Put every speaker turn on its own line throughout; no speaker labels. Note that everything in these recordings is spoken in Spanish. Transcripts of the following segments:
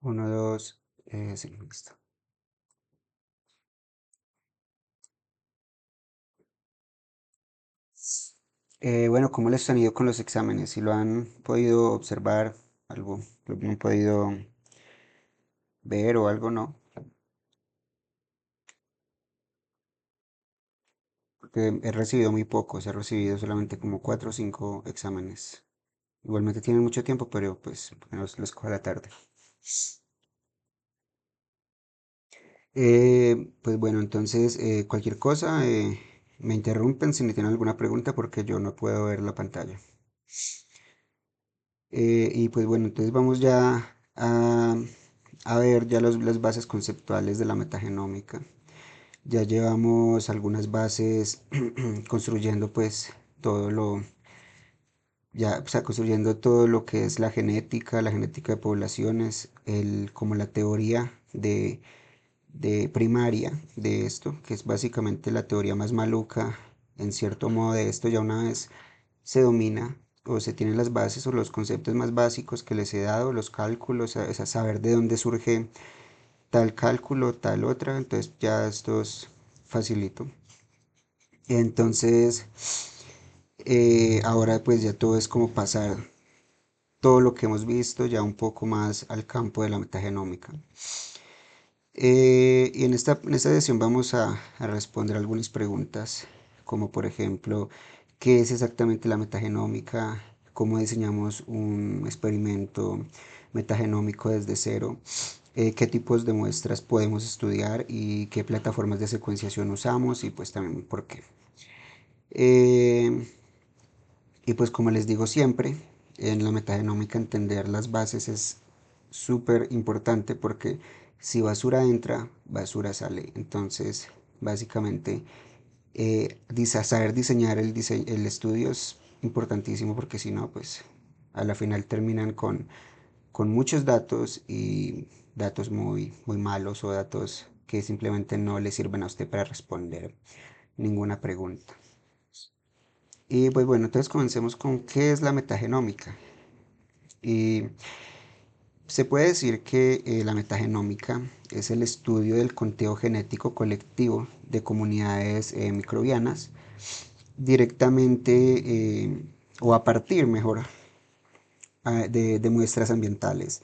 Uno, dos, sí, listo. Bueno, ¿cómo les han ido con los exámenes? Si lo han podido observar, algo, lo han podido ver o algo, no. Porque he recibido muy pocos, he recibido solamente como cuatro o cinco exámenes. Igualmente tienen mucho tiempo, pero pues los cojo a la tarde. Pues bueno, entonces cualquier cosa, me interrumpen si me tienen alguna pregunta porque yo no puedo ver la pantalla. Y pues bueno, entonces vamos ya a ver ya las bases conceptuales de la metagenómica. Ya llevamos algunas bases construyendo pues todo lo, ya, o sea, construyendo todo lo que es la genética de poblaciones, como la teoría de primaria de esto, que es básicamente la teoría más maluca en cierto modo de esto, ya una vez se domina o se tienen las bases o los conceptos más básicos que les he dado, los cálculos, saber de dónde surge tal cálculo, tal otra, entonces ya esto es facilito. Entonces, ahora pues ya todo es como pasar todo lo que hemos visto ya un poco más al campo de la metagenómica. Y en esta sesión vamos a responder algunas preguntas, como por ejemplo, ¿qué es exactamente la metagenómica? ¿Cómo diseñamos un experimento metagenómico desde cero? ¿Qué tipos de muestras podemos estudiar y qué plataformas de secuenciación usamos? Y pues también por qué. Eh, y pues como les digo siempre, en la metagenómica entender las bases es súper importante porque si basura entra, basura sale. Entonces, básicamente, saber diseñar el estudio es importantísimo porque si no, pues a la final terminan con muchos datos y datos muy, muy malos o datos que simplemente no le sirven a usted para responder ninguna pregunta. Y pues bueno, entonces comencemos con qué es la metagenómica. Y se puede decir que la metagenómica es el estudio del conteo genético colectivo de comunidades microbianas directamente o a partir, mejor, de muestras ambientales.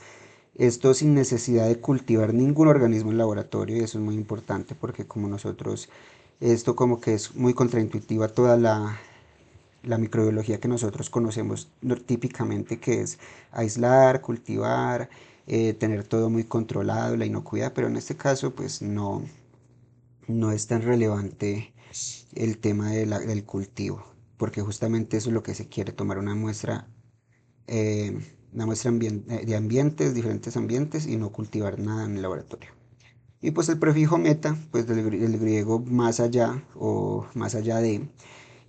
Esto sin necesidad de cultivar ningún organismo en laboratorio, y eso es muy importante porque como nosotros, esto como que es muy contraintuitiva toda la microbiología que nosotros conocemos típicamente, que es aislar, cultivar, tener todo muy controlado, la inocuidad, pero en este caso pues no es tan relevante el tema del cultivo, porque justamente eso es lo que se quiere, tomar una muestra de ambientes, diferentes ambientes, y no cultivar nada en el laboratorio. Y pues el prefijo meta, pues del griego más allá o más allá de,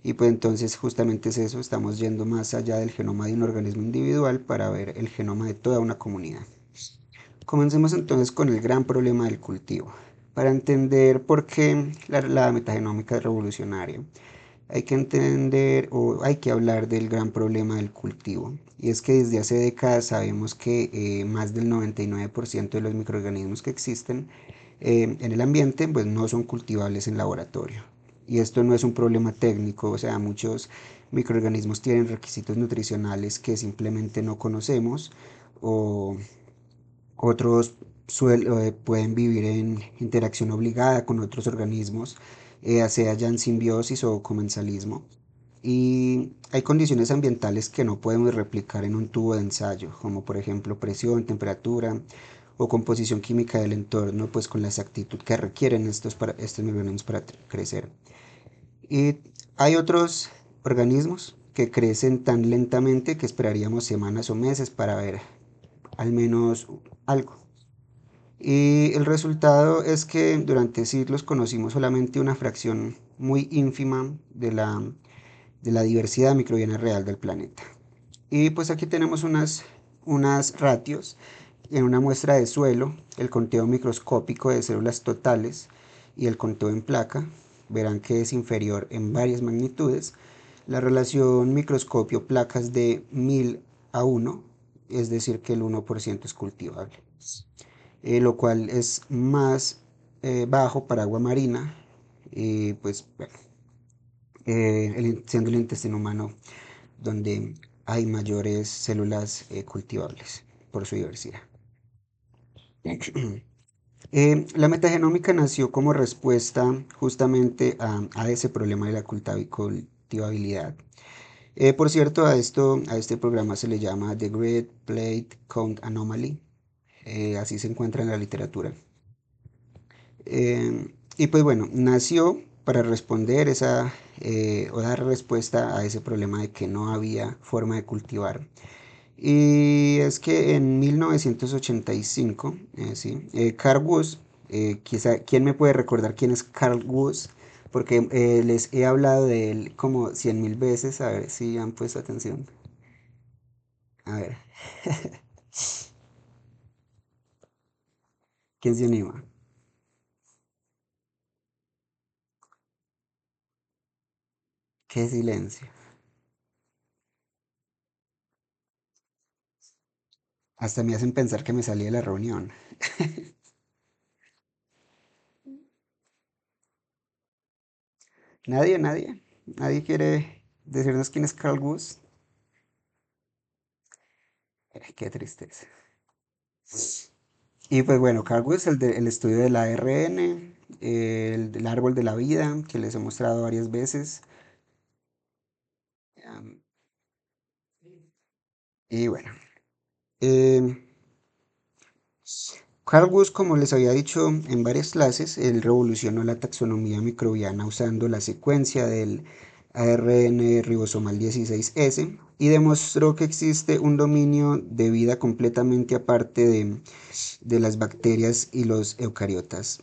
y pues entonces justamente es eso, estamos yendo más allá del genoma de un organismo individual para ver el genoma de toda una comunidad. Comencemos entonces con el gran problema del cultivo. Para entender por qué la metagenómica es revolucionaria, hay que entender o hay que hablar del gran problema del cultivo. Y es que desde hace décadas sabemos que más del 99% de los microorganismos que existen en el ambiente pues no son cultivables en laboratorio. Y esto no es un problema técnico, o sea, muchos microorganismos tienen requisitos nutricionales que simplemente no conocemos, o otros pueden vivir en interacción obligada con otros organismos, sea ya en simbiosis o comensalismo. Y hay condiciones ambientales que no podemos replicar en un tubo de ensayo, como por ejemplo presión, temperatura o composición química del entorno, pues con la exactitud que requieren estos microorganismos para crecer. Y hay otros organismos que crecen tan lentamente que esperaríamos semanas o meses para ver al menos algo. Y el resultado es que durante siglos conocimos solamente una fracción muy ínfima de la diversidad microbiana real del planeta. Y pues aquí tenemos unas ratios en una muestra de suelo, el conteo microscópico de células totales y el conteo en placa. Verán que es inferior en varias magnitudes. La relación microscopio-placas de 1000 a 1 es decir, que el 1% es cultivable, lo cual es más bajo para agua marina y pues bueno, siendo el intestino humano donde hay mayores células cultivables por su diversidad. La metagenómica nació como respuesta justamente a ese problema de la cultivabilidad. Por cierto, a este programa se le llama The Great Plate Count Anomaly, así se encuentra en la literatura. Y pues bueno, nació para responder o dar respuesta a ese problema de que no había forma de cultivar. Y es que en 1985, sí, Carl Wood, quizá, ¿quién me puede recordar quién es Carl Wood? Porque les he hablado de él como 100.000 veces, a ver si han puesto atención. A ver, ¿quién se anima? Qué silencio. Hasta me hacen pensar que me salí de la reunión. Nadie, nadie. Nadie quiere decirnos quién es Carl Wood. Qué tristeza. Y pues bueno, Carl Wood es el estudio del ARN, del árbol de la vida, que les he mostrado varias veces. Am, y bueno, em, Carl Wood, como les había dicho en varias clases, él revolucionó la taxonomía microbiana usando la secuencia del ARN ribosomal 16S y demostró que existe un dominio de vida completamente aparte de las bacterias y los eucariotas.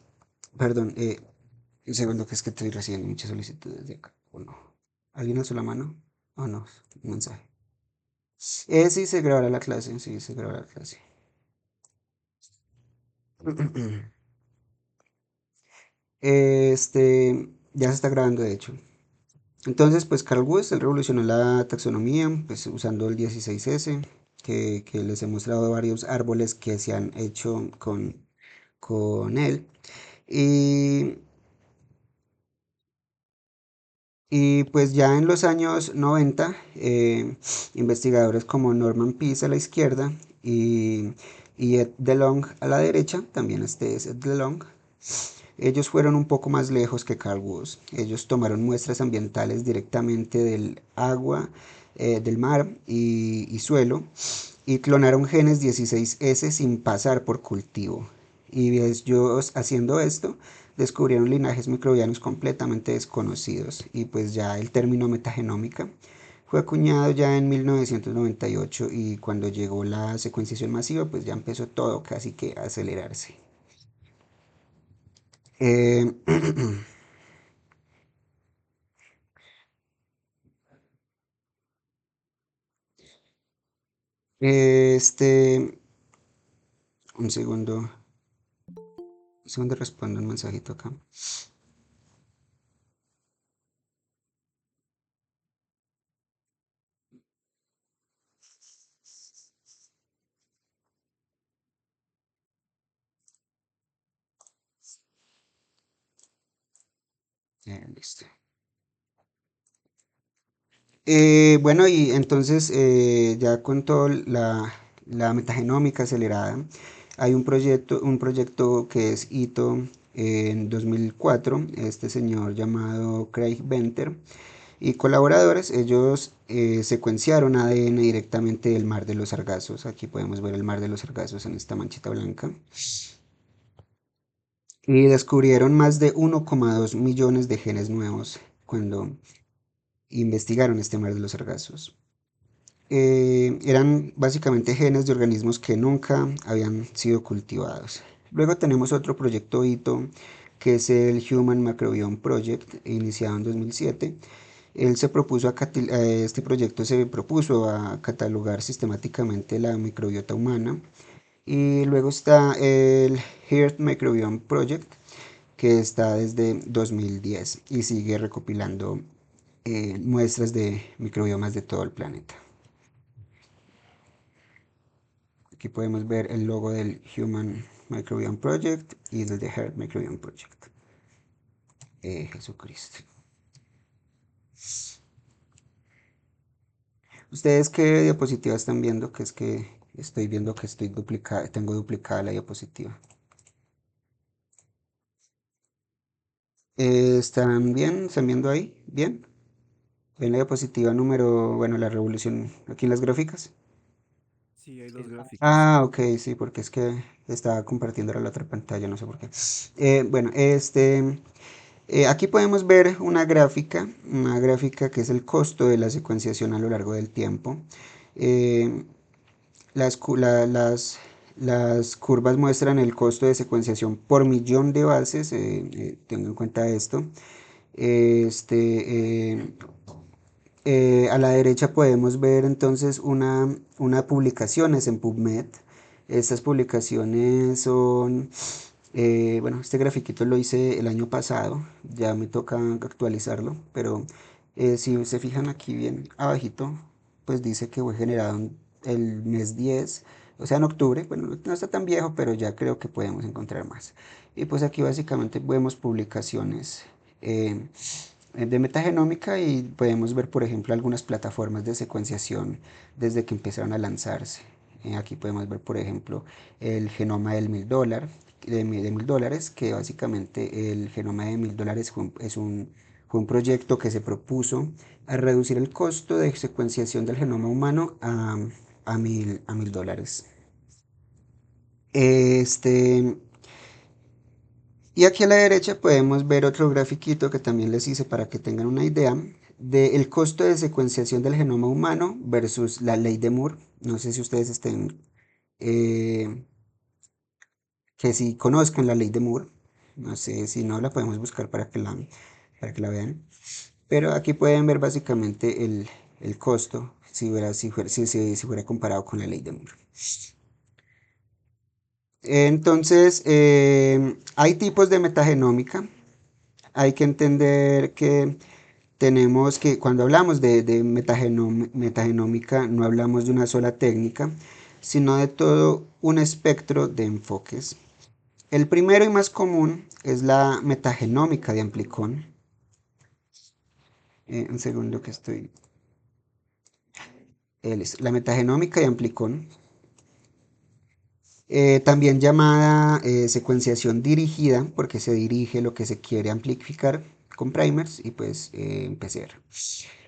Perdón, un segundo, que es que estoy recibiendo muchas solicitudes de acá. ¿O no? ¿Alguien alzó la mano? ¿O no? Un mensaje. Sí, se grabará la clase. Sí, se grabará la clase. Ya se está grabando, de hecho. Entonces, pues Carl Wood, él revolucionó la taxonomía, pues usando el 16S, que les he mostrado varios árboles que se han hecho con él. Y Y pues ya en los años 90, investigadores como Norman Pease a la izquierda y Ed DeLong a la derecha, también este es Ed DeLong, ellos fueron un poco más lejos que Carl Wood. Ellos tomaron muestras ambientales directamente del agua, del mar y suelo y clonaron genes 16S sin pasar por cultivo. Y ellos haciendo esto descubrieron linajes microbianos completamente desconocidos y pues ya el término metagenómica fue acuñado ya en 1998 y cuando llegó la secuenciación masiva pues ya empezó todo casi que a acelerarse. Eh, este, un segundo respondo un mensajito acá. Listo. Bueno, y entonces ya con toda la metagenómica acelerada, hay un proyecto que es HITO en 2004, este señor llamado Craig Venter y colaboradores, ellos secuenciaron ADN directamente del mar de los Sargazos. Aquí podemos ver el mar de los Sargazos en esta manchita blanca. Y descubrieron más de 1,2 millones de genes nuevos cuando investigaron este mar de los Sargazos. Eran básicamente genes de organismos que nunca habían sido cultivados. Luego tenemos otro proyecto HITO que es el Human Microbiome Project, iniciado en 2007. Este proyecto se propuso a catalogar sistemáticamente la microbiota humana. Y luego está el Earth Microbiome Project, que está desde 2010 y sigue recopilando muestras de microbiomas de todo el planeta. Aquí podemos ver el logo del Human Microbiome Project y del The Heart Microbiome Project. Jesucristo. ¿Ustedes qué diapositiva están viendo? Que es que estoy viendo que estoy duplicada, tengo duplicada la diapositiva. ¿Están bien? ¿Están viendo ahí? ¿Bien? ¿Ven la diapositiva número, bueno, la revolución aquí en las gráficas?
Sí, hay dos gráficas.
Ah, ok, sí, porque es que estaba compartiendo ahora la otra pantalla, no sé por qué. Bueno, aquí podemos ver una gráfica que es el costo de la secuenciación a lo largo del tiempo. Eh, las, cu- la- las curvas muestran el costo de secuenciación por millón de bases, tengo en cuenta esto. Este, a la derecha podemos ver entonces una publicaciones en PubMed. Estas publicaciones son, bueno, este grafiquito lo hice el año pasado, ya me toca actualizarlo, pero si se fijan aquí bien abajito, pues dice que fue generado en el mes 10, o sea, en octubre. Bueno, no está tan viejo, pero ya creo que podemos encontrar más. Y pues aquí básicamente vemos publicaciones. eh, de metagenómica, y podemos ver, por ejemplo, algunas plataformas de secuenciación desde que empezaron a lanzarse. Aquí podemos ver, por ejemplo, el genoma del de $1000, que básicamente el genoma de $1000 fue un proyecto que se propuso a reducir el costo de secuenciación del genoma humano a $1000. Este, Y aquí a la derecha podemos ver otro grafiquito que también les hice para que tengan una idea del costo de secuenciación del genoma humano versus la ley de Moore. No sé si ustedes eh, que si conozcan la ley de Moore. No sé si no la podemos buscar para que la vean. Pero aquí pueden ver básicamente el costo si fuera comparado con la ley de Moore. Entonces, hay tipos de metagenómica. Hay que entender que tenemos que, cuando hablamos de metagenómica, no hablamos de una sola técnica, sino de todo un espectro de enfoques. El primero y más común es la metagenómica de Amplicón. Un segundo que estoy. La metagenómica de Amplicón, también llamada secuenciación dirigida, porque se dirige lo que se quiere amplificar con primers y pues en PCR.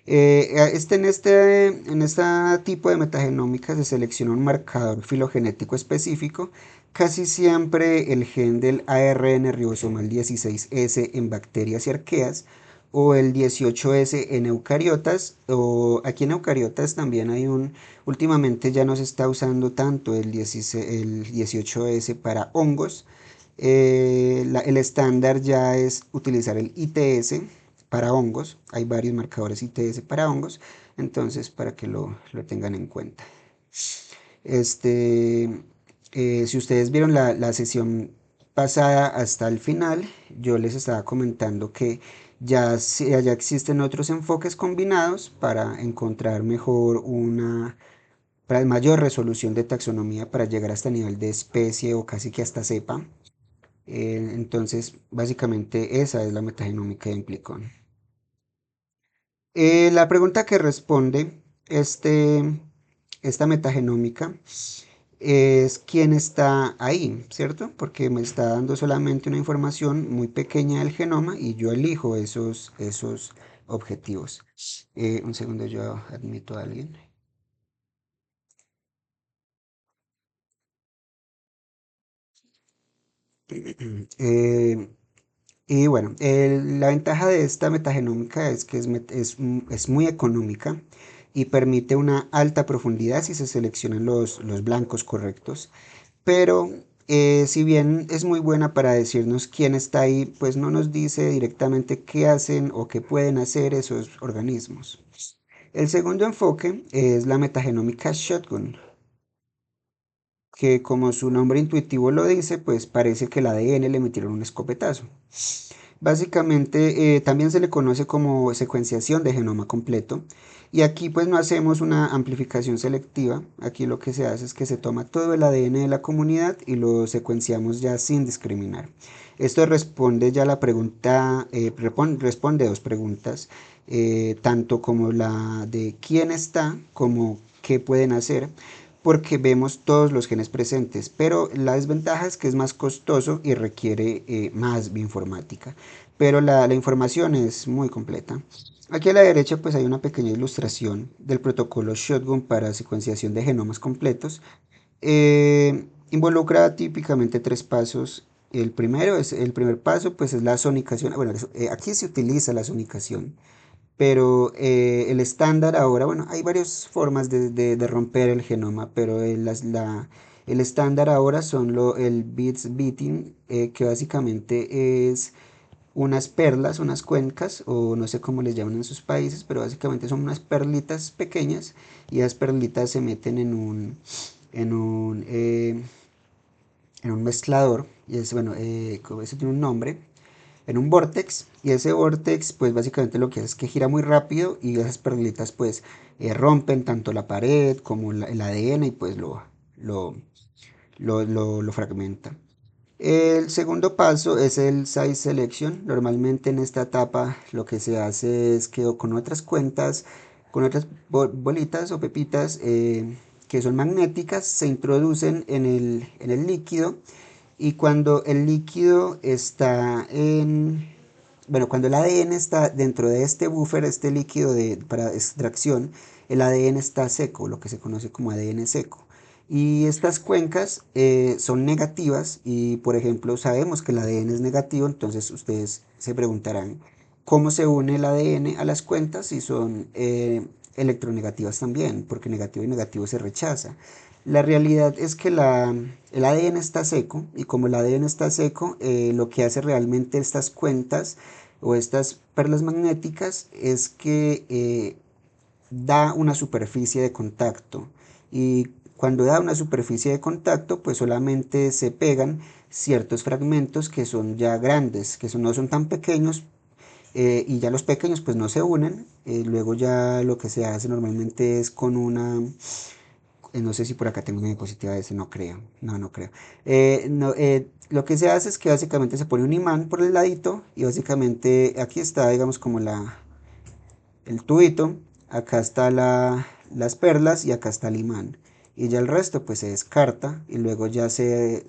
En este tipo de metagenómica se selecciona un marcador filogenético específico, casi siempre el gen del ARN ribosomal 16S en bacterias y arqueas, o el 18S en eucariotas, o aquí en eucariotas también últimamente ya no se está usando tanto el 18S para hongos. El estándar ya es utilizar el ITS para hongos. Hay varios marcadores ITS para hongos, entonces para que lo tengan en cuenta. Este, si ustedes vieron la sesión pasada hasta el final, yo les estaba comentando que ya existen otros enfoques combinados para encontrar para mayor resolución de taxonomía, para llegar hasta nivel de especie o casi que hasta cepa. Entonces, básicamente esa es la metagenómica de Implicon. La pregunta que responde esta metagenómica es quién está ahí, ¿cierto? Porque me está dando solamente una información muy pequeña del genoma y yo elijo esos objetivos. Un segundo, yo admito a alguien. Eh, Y bueno, la ventaja de esta metagenómica es que es muy económica y permite una alta profundidad si se seleccionan los blancos correctos. Pero si bien es muy buena para decirnos quién está ahí, pues no nos dice directamente qué hacen o qué pueden hacer esos organismos. El segundo enfoque es la metagenómica shotgun, que como su nombre intuitivo lo dice, pues parece que el ADN le metieron un escopetazo. Básicamente también se le conoce como secuenciación de genoma completo. Y aquí pues no hacemos una amplificación selectiva. Aquí lo que se hace es que se toma todo el ADN de la comunidad y lo secuenciamos ya sin discriminar. Esto responde ya a la pregunta, responde dos preguntas, tanto como la de quién está, como qué pueden hacer, porque vemos todos los genes presentes, pero la desventaja es que es más costoso y requiere más bioinformática, pero la información es muy completa. Aquí a la derecha pues hay una pequeña ilustración del protocolo Shotgun para secuenciación de genomas completos. Involucra típicamente tres pasos. El primer paso pues es la sonicación. Bueno, aquí se utiliza la sonicación, pero el estándar ahora, bueno, hay varias formas de romper el genoma, pero el estándar ahora son el bits beating, que básicamente es unas perlas, unas cuencas, o no sé cómo les llaman en sus países, pero básicamente son unas perlitas pequeñas y esas perlitas se meten en un, eh, en un mezclador, y es, bueno, como eso tiene un nombre, en un vortex, y ese vortex pues básicamente lo que hace es que gira muy rápido y esas perlitas pues rompen tanto la pared como el ADN y pues lo, lo fragmenta. El segundo paso es el size selection. Normalmente en esta etapa lo que se hace es que con otras cuentas, con otras bolitas o pepitas que son magnéticas, se introducen en el líquido, y cuando el líquido está bueno, cuando el ADN está dentro de este buffer, este líquido para extracción, el ADN está seco, lo que se conoce como ADN seco. Y estas cuencas son negativas y, por ejemplo, sabemos que el ADN es negativo, entonces ustedes se preguntarán cómo se une el ADN a las cuentas si son electronegativas también, porque negativo y negativo se rechaza. La realidad es que el ADN está seco, y como el ADN está seco, lo que hace realmente estas cuentas o estas perlas magnéticas es que da una superficie de contacto, y cuando da una superficie de contacto pues solamente se pegan ciertos fragmentos que son ya grandes, no son tan pequeños, y ya los pequeños pues no se unen. Luego ya lo que se hace normalmente es con una, no sé si por acá tengo una diapositiva de ese, no creo, no creo. Lo que se hace es que básicamente se pone un imán por el ladito, y básicamente aquí está, digamos, como el tubito, acá está las perlas y acá está el imán. Y ya el resto pues se descarta y luego ya se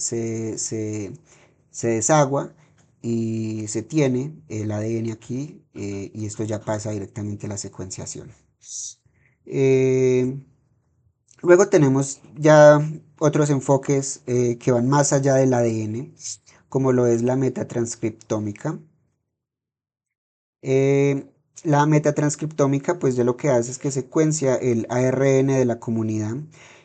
desagua y se tiene el ADN aquí, y esto ya pasa directamente a la secuenciación. Eh, Luego tenemos ya otros enfoques que van más allá del ADN, como lo es la metatranscriptómica. Eh, la metatranscriptómica pues ya lo que hace es que secuencia el ARN de la comunidad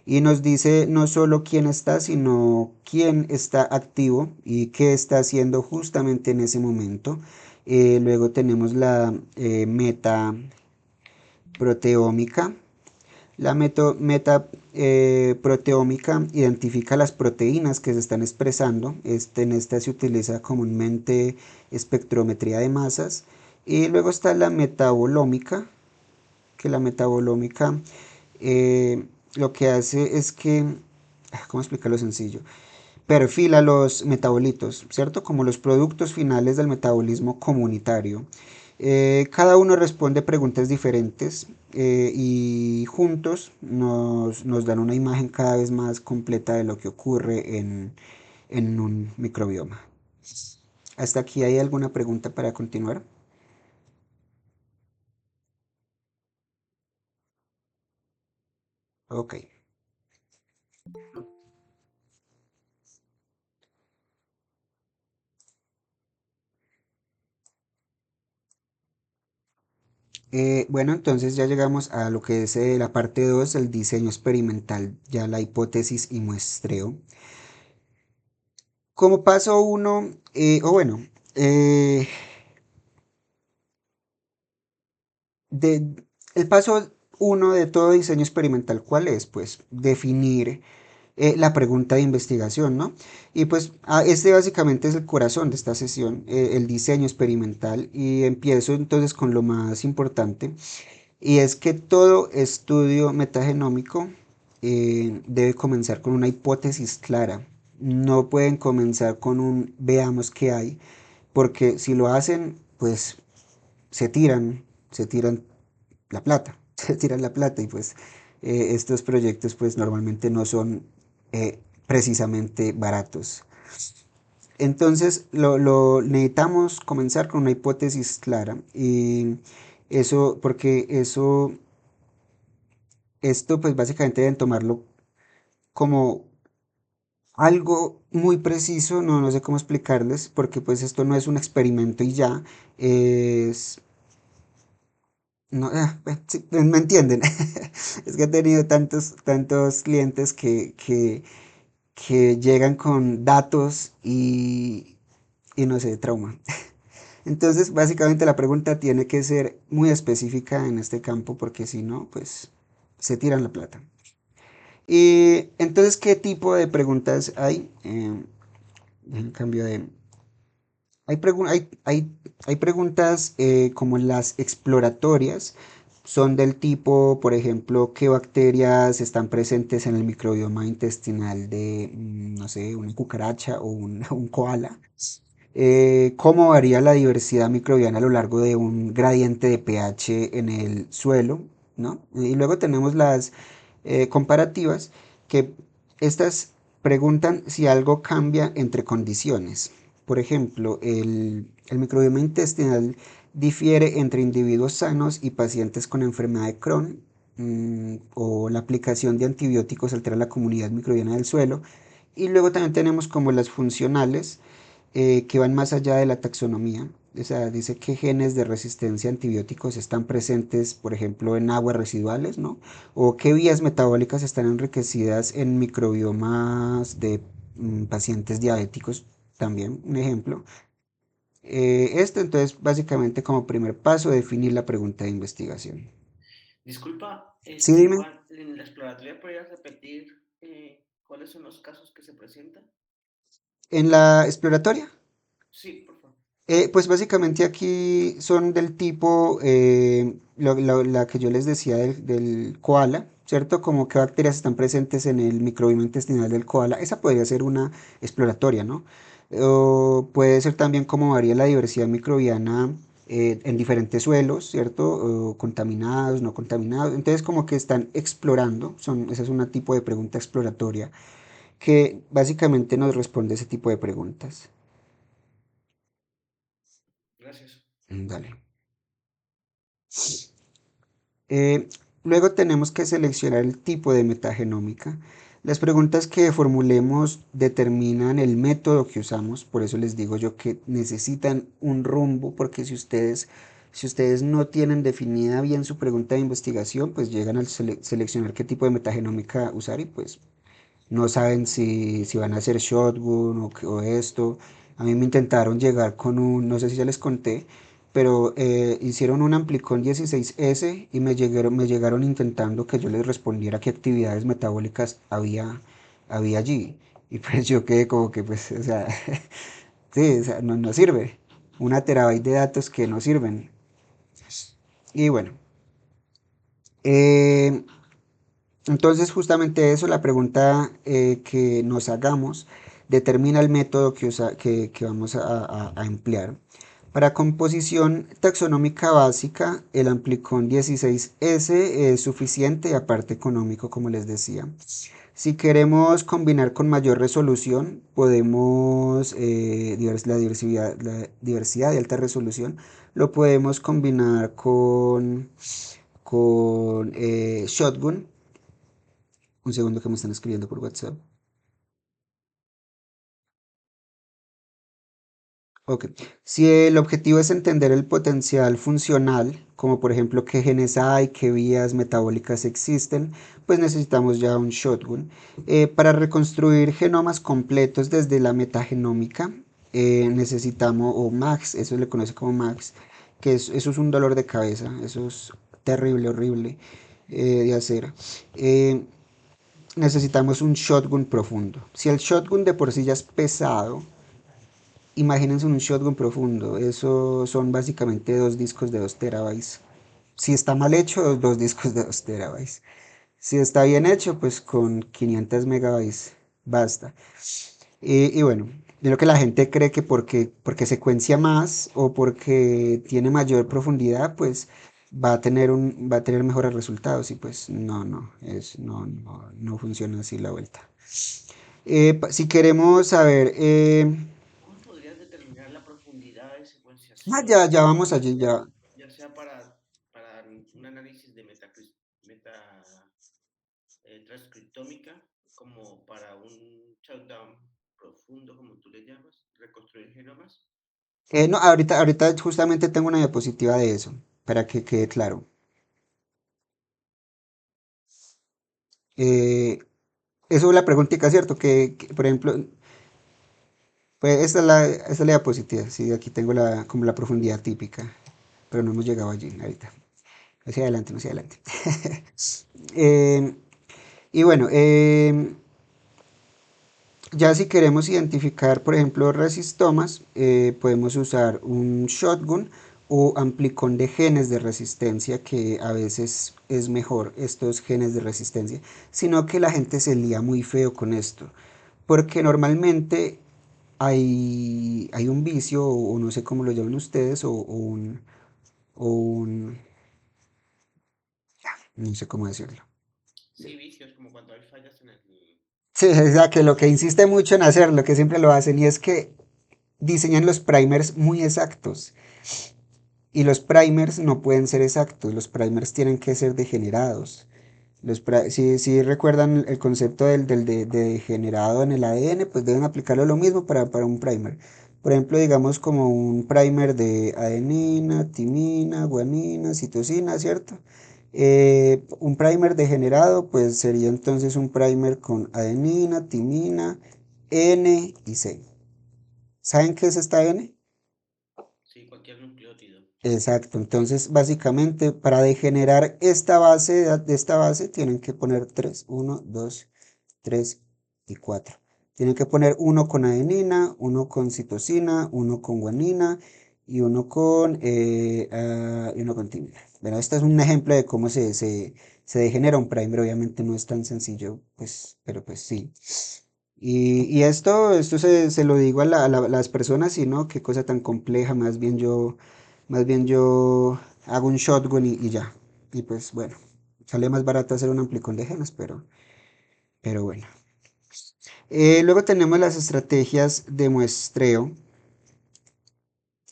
y nos dice no solo quién está, sino quién está activo y qué está haciendo justamente en ese momento. Luego tenemos la metaproteómica. La metaproteómica identifica las proteínas que se están expresando. En esta se utiliza comúnmente espectrometría de masas. Y luego está la metabolómica, que la metabolómica lo que hace es que, ¿cómo explicarlo sencillo? Perfila los metabolitos, ¿cierto? Como los productos finales del metabolismo comunitario. Cada uno responde preguntas diferentes, y juntos nos dan una imagen cada vez más completa de lo que ocurre en un microbioma. ¿Hasta aquí hay alguna pregunta para continuar? Ok. Bueno, entonces ya llegamos a lo que es la parte 2, el diseño experimental, ya la hipótesis y muestreo. Como paso uno, o bueno, eh, el paso uno de todo diseño experimental, ¿cuál es? Pues definir, la pregunta de investigación, ¿no? Y pues este básicamente es el corazón de esta sesión, el diseño experimental, y empiezo entonces con lo más importante, y es que todo estudio metagenómico debe comenzar con una hipótesis clara. No pueden comenzar con un veamos qué hay, porque si lo hacen, pues se tiran la plata, se tiran la plata y pues estos proyectos pues normalmente no son precisamente baratos. Entonces necesitamos comenzar con una hipótesis clara y eso, porque eso, esto pues básicamente deben tomarlo como algo muy preciso, no sé cómo explicarles, porque pues esto no es un experimento y ya, es... No, sí, me entienden. Es que he tenido tantos clientes que llegan con datos y no sé, trauma. Entonces, básicamente la pregunta tiene que ser muy específica en este campo porque si no, pues se tiran la plata. Y entonces, ¿qué tipo de preguntas hay? En cambio de... Hay preguntas como las exploratorias, son del tipo, por ejemplo, qué bacterias están presentes en el microbioma intestinal de, no sé, una cucaracha o un koala. Cómo varía la diversidad microbiana a lo largo de un gradiente de pH en el suelo, ¿no? Y luego tenemos las comparativas, que estas preguntan si algo cambia entre condiciones. Por ejemplo, el microbioma intestinal difiere entre individuos sanos y pacientes con enfermedad de Crohn, o la aplicación de antibióticos altera la comunidad microbiana del suelo. Y luego también tenemos como las funcionales, que van más allá de la taxonomía. O sea, dice qué genes de resistencia a antibióticos están presentes, por ejemplo, en aguas residuales, ¿no? O qué vías metabólicas están enriquecidas en microbiomas de pacientes diabéticos, también un ejemplo. Esto entonces básicamente como primer paso definir la pregunta de investigación.
Disculpa,
Sí, dime.
Juan, en la exploratoria podrías repetir cuáles son los casos que se presentan.
En la exploratoria.
Sí, por favor.
Pues básicamente aquí son del tipo, la que yo les decía del koala, ¿cierto? Como qué bacterias están presentes en el microbioma intestinal del koala. Esa podría ser una exploratoria, ¿no? O puede ser también cómo varía la diversidad microbiana en diferentes suelos, ¿cierto? O contaminados, no contaminados. Entonces como que están explorando, esa es una tipo de pregunta exploratoria que básicamente nos responde ese tipo de preguntas.
Gracias.
Dale. Eh, Luego tenemos que seleccionar el tipo de metagenómica. Las preguntas que formulemos determinan el método que usamos, por eso les digo yo que necesitan un rumbo, porque si ustedes no tienen definida bien su pregunta de investigación, pues llegan al seleccionar qué tipo de metagenómica usar y pues no saben si van a hacer shotgun o esto. A mí me intentaron llegar con no sé si ya les conté, pero hicieron un Amplicon 16S y me llegaron intentando que yo les respondiera qué actividades metabólicas había allí. Y pues yo quedé como que, pues, o sea, sí, o sea, no sirve. Una terabyte de datos que no sirven. Y bueno, eh, entonces, justamente eso, la pregunta que nos hagamos determina el método que vamos a emplear. Para composición taxonómica básica, el Amplicon 16S es suficiente y aparte económico, como les decía. Si queremos combinar con mayor resolución, podemos, la diversidad de alta resolución, lo podemos combinar con Shotgun. Un segundo que me están escribiendo por WhatsApp. Ok. Si el objetivo es entender el potencial funcional, como por ejemplo qué genes hay, qué vías metabólicas existen, pues necesitamos ya un shotgun. Para reconstruir genomas completos desde la metagenómica, necesitamos, o MAX, eso le conoce como MAX, que eso es un dolor de cabeza, eso es terrible, horrible de hacer. Eh, necesitamos un shotgun profundo. Si el shotgun de por sí ya es pesado, imagínense un shotgun profundo. Eso son básicamente dos discos de 2 terabytes. Si está mal hecho, dos discos de 2 terabytes. Si está bien hecho, pues con 500 megabytes basta. Y bueno, de lo que la gente cree que porque secuencia más o porque tiene mayor profundidad, pues va a tener mejores resultados. Y pues no funciona así la vuelta. Si queremos saber,
¿Cómo podrías determinar la profundidad de
ya,
secuenciación,
ya vamos allí, ya.
ya sea para un análisis de transcriptómica, como para un shutdown profundo, como tú le llamas, reconstruir genomas?
No, ahorita justamente tengo una diapositiva de eso, para que quede claro. Eh, Eso es la preguntita, ¿cierto? Por ejemplo, pues esta es la diapositiva, sí, aquí tengo como la profundidad típica, pero no hemos llegado allí ahorita. Hacia adelante, no hacia adelante. Eh, y bueno, ya si queremos identificar, por ejemplo, resistomas, podemos usar un shotgun o amplicón de genes de resistencia, que a veces es mejor estos genes de resistencia, sino que la gente se lía muy feo con esto, porque normalmente hay un vicio, o no sé cómo lo llaman ustedes, o un, no sé cómo decirlo.
Sí, vicios, como cuando hay fallas en el...
Sí, o sea, que lo que insiste mucho en hacer, lo que siempre lo hacen, y es que diseñan los primers muy exactos. Y los primers no pueden ser exactos, los primers tienen que ser degenerados. Si recuerdan el concepto de degenerado en el ADN, pues deben aplicarlo lo mismo para un primer. Por ejemplo, digamos como un primer de adenina, timina, guanina, citosina, ¿cierto? Un primer degenerado, pues sería entonces un primer con adenina, timina, N y C. ¿Saben qué es esta N?
Sí, cualquier nucleótido.
Exacto, entonces básicamente para degenerar esta base de esta base tienen que poner 3, 1, 2, 3 y 4. Tienen que poner uno con adenina, uno con citosina, uno con guanina y uno con timina. Bueno, este es un ejemplo de cómo se degenera un primer, obviamente no es tan sencillo, pues, pero pues sí. Y esto se lo digo a las personas, y no, qué cosa tan compleja, más bien yo hago un shotgun y ya. Y pues bueno, sale más barato hacer un amplicón de genes, pero bueno. Luego tenemos las estrategias de muestreo.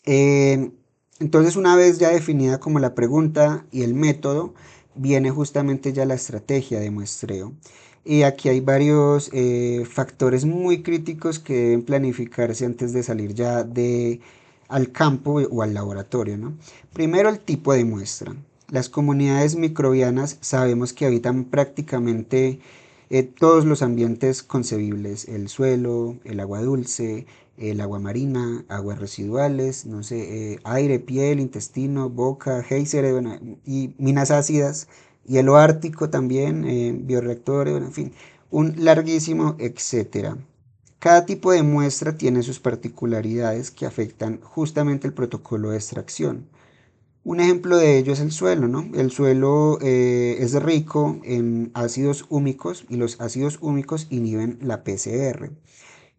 Eh, entonces, una vez ya definida como la pregunta y el método, viene justamente ya la estrategia de muestreo. Y aquí hay varios factores muy críticos que deben planificarse antes de salir ya al campo o al laboratorio, ¿no? Primero, el tipo de muestra. Las comunidades microbianas sabemos que habitan prácticamente todos los ambientes concebibles: el suelo, el agua dulce, el agua marina, aguas residuales, no sé, aire, piel, intestino, boca, geyser, bueno, y minas ácidas, hielo ártico también, bioreactores, bueno, en fin, un larguísimo etcétera. Cada tipo de muestra tiene sus particularidades que afectan justamente el protocolo de extracción. Un ejemplo de ello es el suelo, ¿no? El suelo es rico en ácidos húmicos, y los ácidos húmicos inhiben la PCR.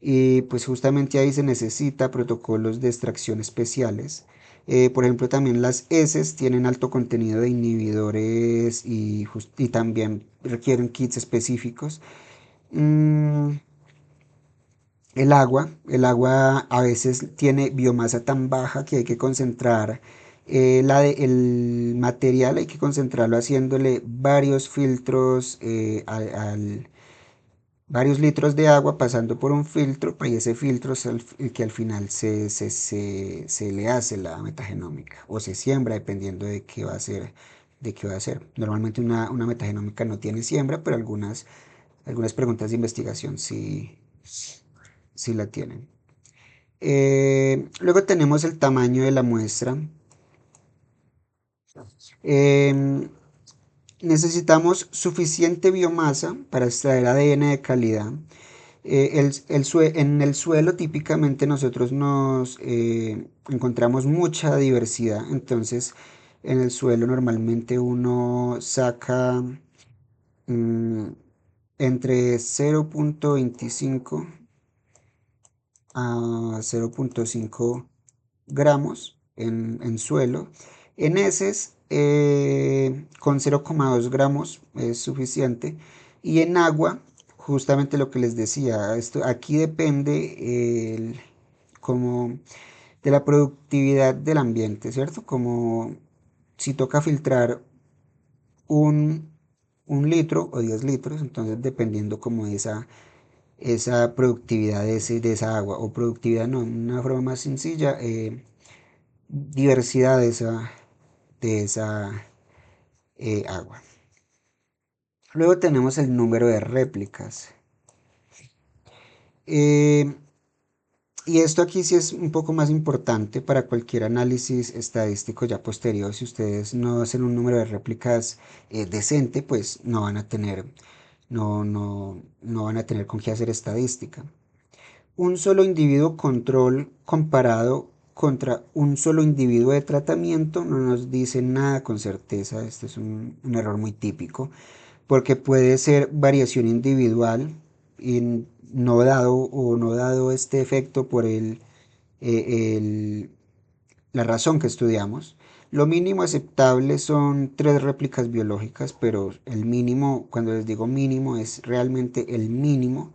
Y pues justamente ahí se necesita protocolos de extracción especiales. Por ejemplo, también las heces tienen alto contenido de inhibidores y también requieren kits específicos. Mm, el agua a veces tiene biomasa tan baja que hay que concentrar el material, hay que concentrarlo haciéndole varios filtros varios litros de agua pasando por un filtro, y ese filtro es el que al final se le hace la metagenómica o se siembra, dependiendo de qué va a ser, de qué va a ser. Normalmente una metagenómica no tiene siembra, pero algunas preguntas de investigación sí la tienen. Luego tenemos el tamaño de la muestra. Em, necesitamos suficiente biomasa para extraer ADN de calidad. En el suelo típicamente nosotros nos encontramos mucha diversidad, entonces en el suelo normalmente uno saca mm, entre 0,25 a 0,5 gramos en suelo. En heces, con 0,2 gramos es suficiente. Y en agua, justamente lo que les decía, esto, aquí depende como de la productividad del ambiente, ¿cierto? Como si toca filtrar un, un litro o 10 litros, entonces dependiendo como de esa productividad de esa agua, o productividad no, una forma más sencilla, diversidad de esa agua. Luego tenemos el número de réplicas. Eh, y esto aquí sí es un poco más importante para cualquier análisis estadístico ya posterior. Si ustedes no hacen un número de réplicas decente, pues no van a tener con qué hacer estadística. Un solo individuo control comparado contra un solo individuo de tratamiento no nos dice nada con certeza. Este es un error muy típico porque puede ser variación individual y no dado este efecto por la razón que estudiamos. Lo mínimo aceptable son 3 réplicas biológicas, pero el mínimo, cuando les digo mínimo, es realmente el mínimo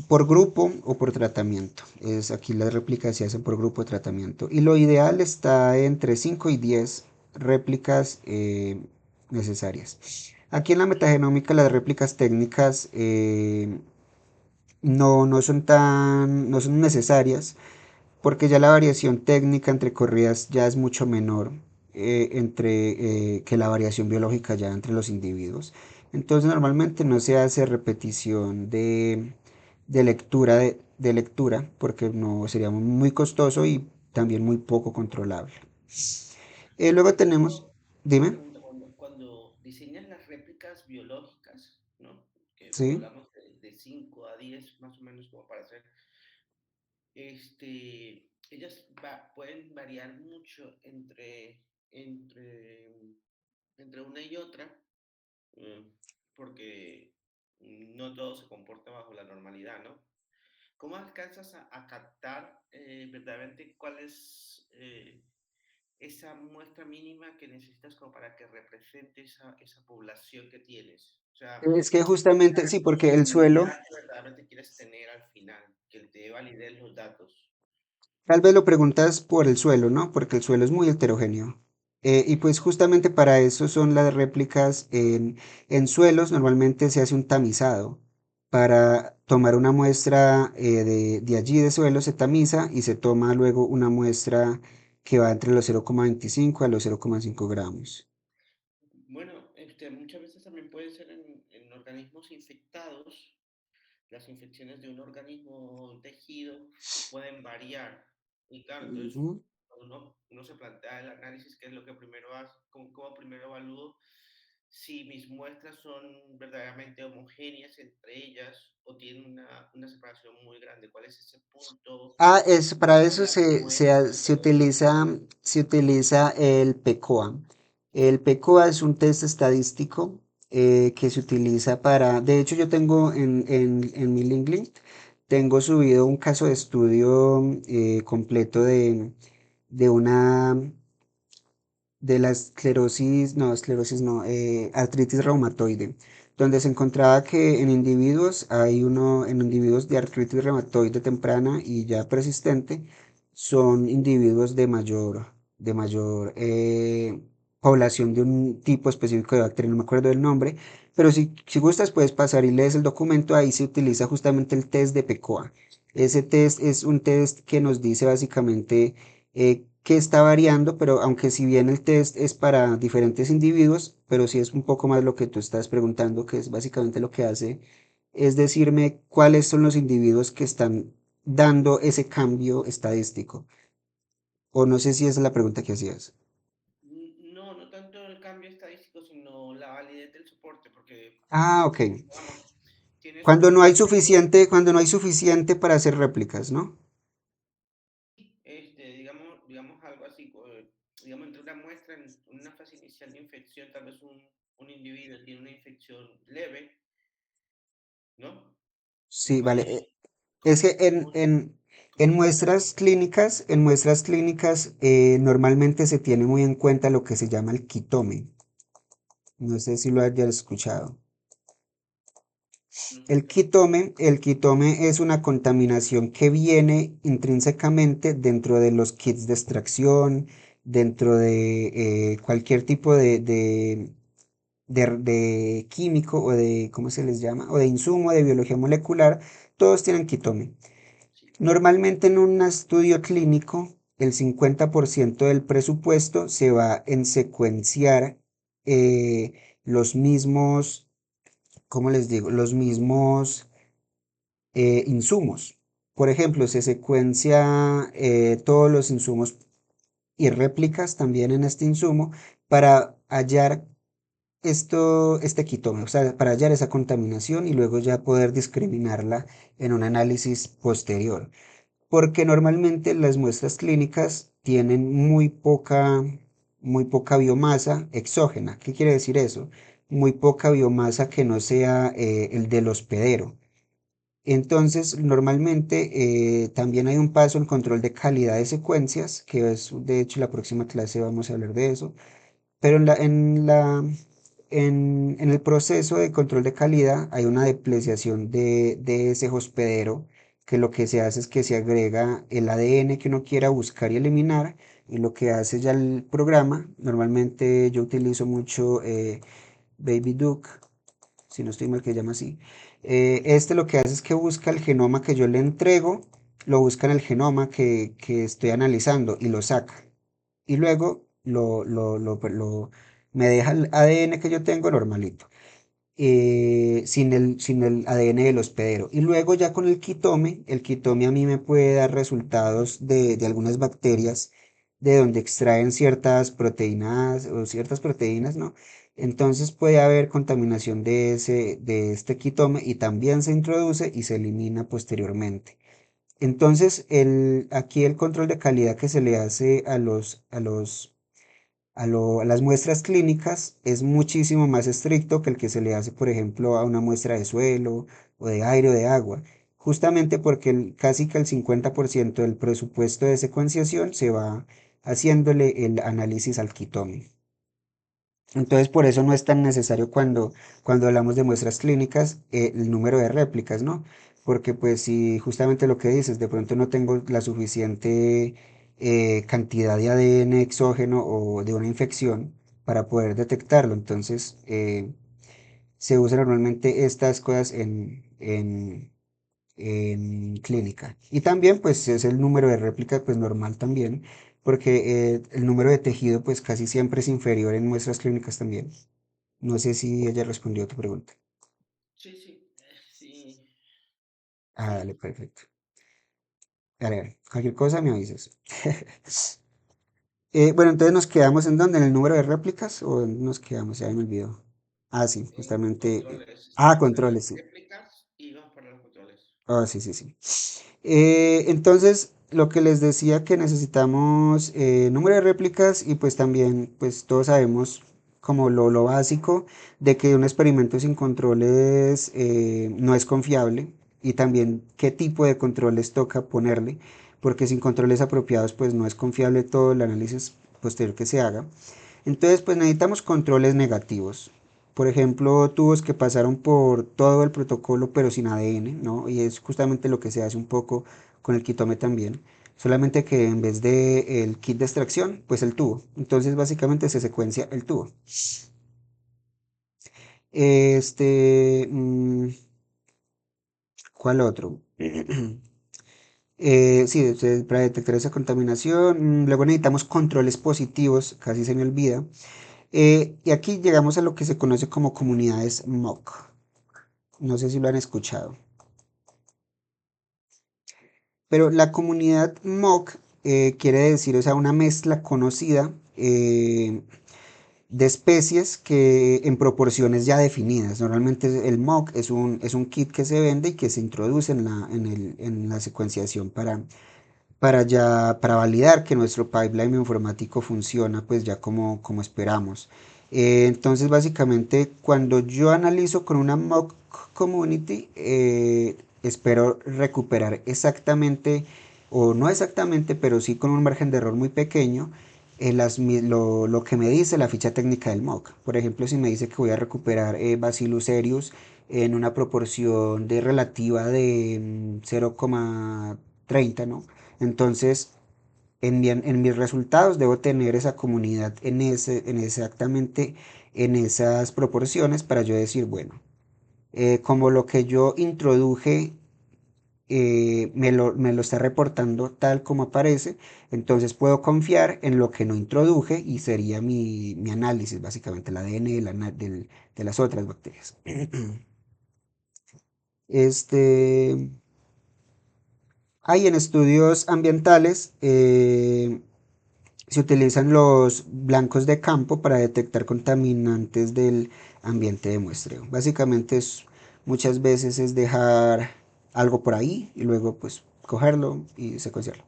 por grupo o por tratamiento. Aquí las réplicas se hacen por grupo de tratamiento. Y lo ideal está entre 5 y 10 réplicas necesarias. Aquí en la metagenómica las réplicas técnicas no son necesarias porque ya la variación técnica entre corridas ya es mucho menor que la variación biológica ya entre los individuos. Entonces normalmente no se hace repetición de lectura porque no sería muy costoso y también muy poco controlable. Luego tenemos,
Una
dime,
pregunta, cuando diseñas las réplicas biológicas, ¿no? Que
sí.
hablamos de 5 a 10 más o menos como para hacer, ellas pueden variar mucho entre una y otra, eh, porque no todo se comporta bajo la normalidad, ¿no? ¿Cómo alcanzas a captar verdaderamente cuál es esa muestra mínima que necesitas como para que represente esa población que tienes? O sea,
Es que
¿cuál es
justamente
la
sí, porque el suelo,
disponibilidad que verdaderamente quieres tener al final, que te valide los datos?
tal vez lo preguntas por el suelo, ¿no? Porque el suelo es muy heterogéneo. Y pues justamente para eso son las réplicas en suelos. Normalmente se hace un tamizado. Para tomar una muestra de allí de suelo se tamiza y se toma luego una muestra que va entre los 0,25 a los 0,5 gramos.
Bueno, muchas veces también puede ser en organismos infectados. Las infecciones de un organismo o un tejido pueden variar. Y claro, entonces
Ujú.
cuando uno se plantea el análisis, ¿qué es lo que primero hace? ¿Cómo primero evalúo si mis muestras son verdaderamente homogéneas entre ellas o tienen una separación muy grande? ¿Cuál es ese punto
Para
de
eso
la muestra que voy a elegir?
se utiliza el PECOA. El PECOA es un test estadístico que se utiliza para, de hecho yo tengo en mi LinkedIn, tengo subido un caso de estudio completo de una de la esclerosis no, artritis reumatoide, donde se encontraba que en individuos de artritis reumatoide temprana y ya persistente, son individuos de mayor población de un tipo específico de bacteria, no me acuerdo del nombre, pero si gustas puedes pasar y lees el documento, ahí se utiliza justamente el test de PECOA. Ese test es un test que nos dice básicamente que está variando, pero aunque si bien el test es para diferentes individuos, pero sí es un poco más lo que tú estás preguntando, que es básicamente lo que hace, es decirme cuáles son los individuos que están dando ese cambio estadístico. O no sé si esa es la pregunta que hacías.
No, no tanto el cambio estadístico, porque,
Ah, ok.
digamos, tienes
Cuando no hay suficiente para hacer réplicas, ¿no?
digamos algo así, digamos, entre una muestra, en una fase inicial de infección, tal vez un individuo tiene una infección leve, ¿no?
Sí, vale.
Entonces,
Es que
como si fuera
en muestras clínicas normalmente se tiene muy en cuenta lo que se llama el quitome. No sé si lo hayas escuchado.
un ojito.
El quitome es una contaminación que viene intrínsecamente dentro de los kits de extracción, dentro de cualquier tipo de químico o de, ¿cómo se les llama? O de insumo de biología molecular, todos tienen quitome.
Sí,
Normalmente en un estudio clínico, el 50% del presupuesto se va en secuenciar los mismos, ¿cómo les digo? Los mismos insumos. Por ejemplo, se secuencia todos los insumos y réplicas también en este insumo para hallar este quitome, o sea, para hallar esa contaminación y luego ya poder discriminarla en un análisis posterior. Porque normalmente las muestras clínicas tienen muy poca biomasa exógena. ¿Qué quiere decir eso? Muy poca biomasa que no sea el del hospedero. Entonces, normalmente también hay un paso en control de calidad de secuencias, que es, de hecho, la próxima clase vamos a hablar de eso. Pero en el proceso de control de calidad hay una depreciación de ese hospedero, que lo que se hace es que se agrega el ADN que uno quiera buscar y eliminar, y lo que hace ya el programa, normalmente yo utilizo mucho BabyDuck, si no estoy mal que se llama así. Este lo que hace es que busca el genoma que yo le entrego, lo busca en el genoma que estoy analizando y lo saca y luego me deja el ADN que yo tengo normalito, sin el ADN del hospedero. Y luego ya con el quitome a mí me puede dar resultados de algunas bacterias de donde extraen ciertas proteínas o ciertas proteínas, ¿no? Entonces puede haber contaminación de este quitome y también se introduce y se elimina posteriormente. Entonces, aquí el control de calidad que se le hace a las muestras clínicas es muchísimo más estricto que el que se le hace, por ejemplo, a una muestra de suelo o de aire o de agua, justamente porque casi que el 50% del presupuesto de secuenciación se va haciéndole el análisis al quitome. Entonces, por eso no es tan necesario cuando hablamos de muestras clínicas el número de réplicas, ¿no? Porque pues si justamente lo que dices, de pronto no tengo la suficiente cantidad de ADN exógeno o de una infección para poder detectarlo, entonces se usan normalmente estas cosas en clínica. Y también pues es el número de réplicas pues normal también, porque el número de tejido pues casi siempre es inferior en muestras clínicas también. No sé si ella respondió a tu pregunta.
sí, sí, sí,
Ah, dale,
sí.
perfecto. Dale, cualquier cosa me avisas. Bueno, entonces nos quedamos en dónde, en el número de réplicas o en dónde nos quedamos, ya me olvidó. Ah, sí,
En
justamente.
controles, estábamos en las
Controles, sí.
réplicas y vamos para los controles.
Ah, sí, sí, sí. Entonces, lo que les decía que necesitamos número de réplicas y pues también, pues todos sabemos como lo básico de que un experimento sin controles no es confiable y también qué tipo de controles toca ponerle, porque sin controles apropiados pues no es confiable todo el análisis posterior que se haga. Entonces, pues necesitamos controles negativos. Por ejemplo, tubos que pasaron por todo el protocolo pero sin ADN, ¿no? Y es justamente lo que se hace un poco con el quitome también. Solamente que en vez de el kit de extracción, pues el tubo. Entonces, básicamente se secuencia el tubo. Este, ¿Cuál otro? Sí, para detectar esa contaminación. Luego necesitamos controles positivos, casi se me olvida. Y aquí llegamos a lo que se conoce como comunidades MOC. No sé si lo han escuchado. Pero la comunidad MOC quiere decir, o sea, una mezcla conocida. de especies que en proporciones ya definidas. Normalmente el mock es un kit que se vende y que se introduce en la secuenciación para validar que nuestro pipeline informático funciona pues ya como esperamos. Entonces básicamente cuando yo analizo con una mock community, espero recuperar exactamente, o no exactamente, pero sí con un margen de error muy pequeño, lo que me dice la ficha técnica del mock. Por ejemplo, si me dice que voy a recuperar Bacillus cereus en una proporción de relativa de 0,30, ¿no? Entonces, en mis resultados debo tener esa comunidad en exactamente en esas proporciones para yo decir, bueno, como lo que yo introduje me lo está reportando tal como aparece, entonces puedo confiar en lo que no introduje y sería mi análisis, básicamente el ADN de las otras bacterias. Este, hay en estudios ambientales, se utilizan los blancos de campo para detectar contaminantes del ambiente de muestreo. Básicamente muchas veces es dejar algo por ahí y luego pues cogerlo y secuenciarlo.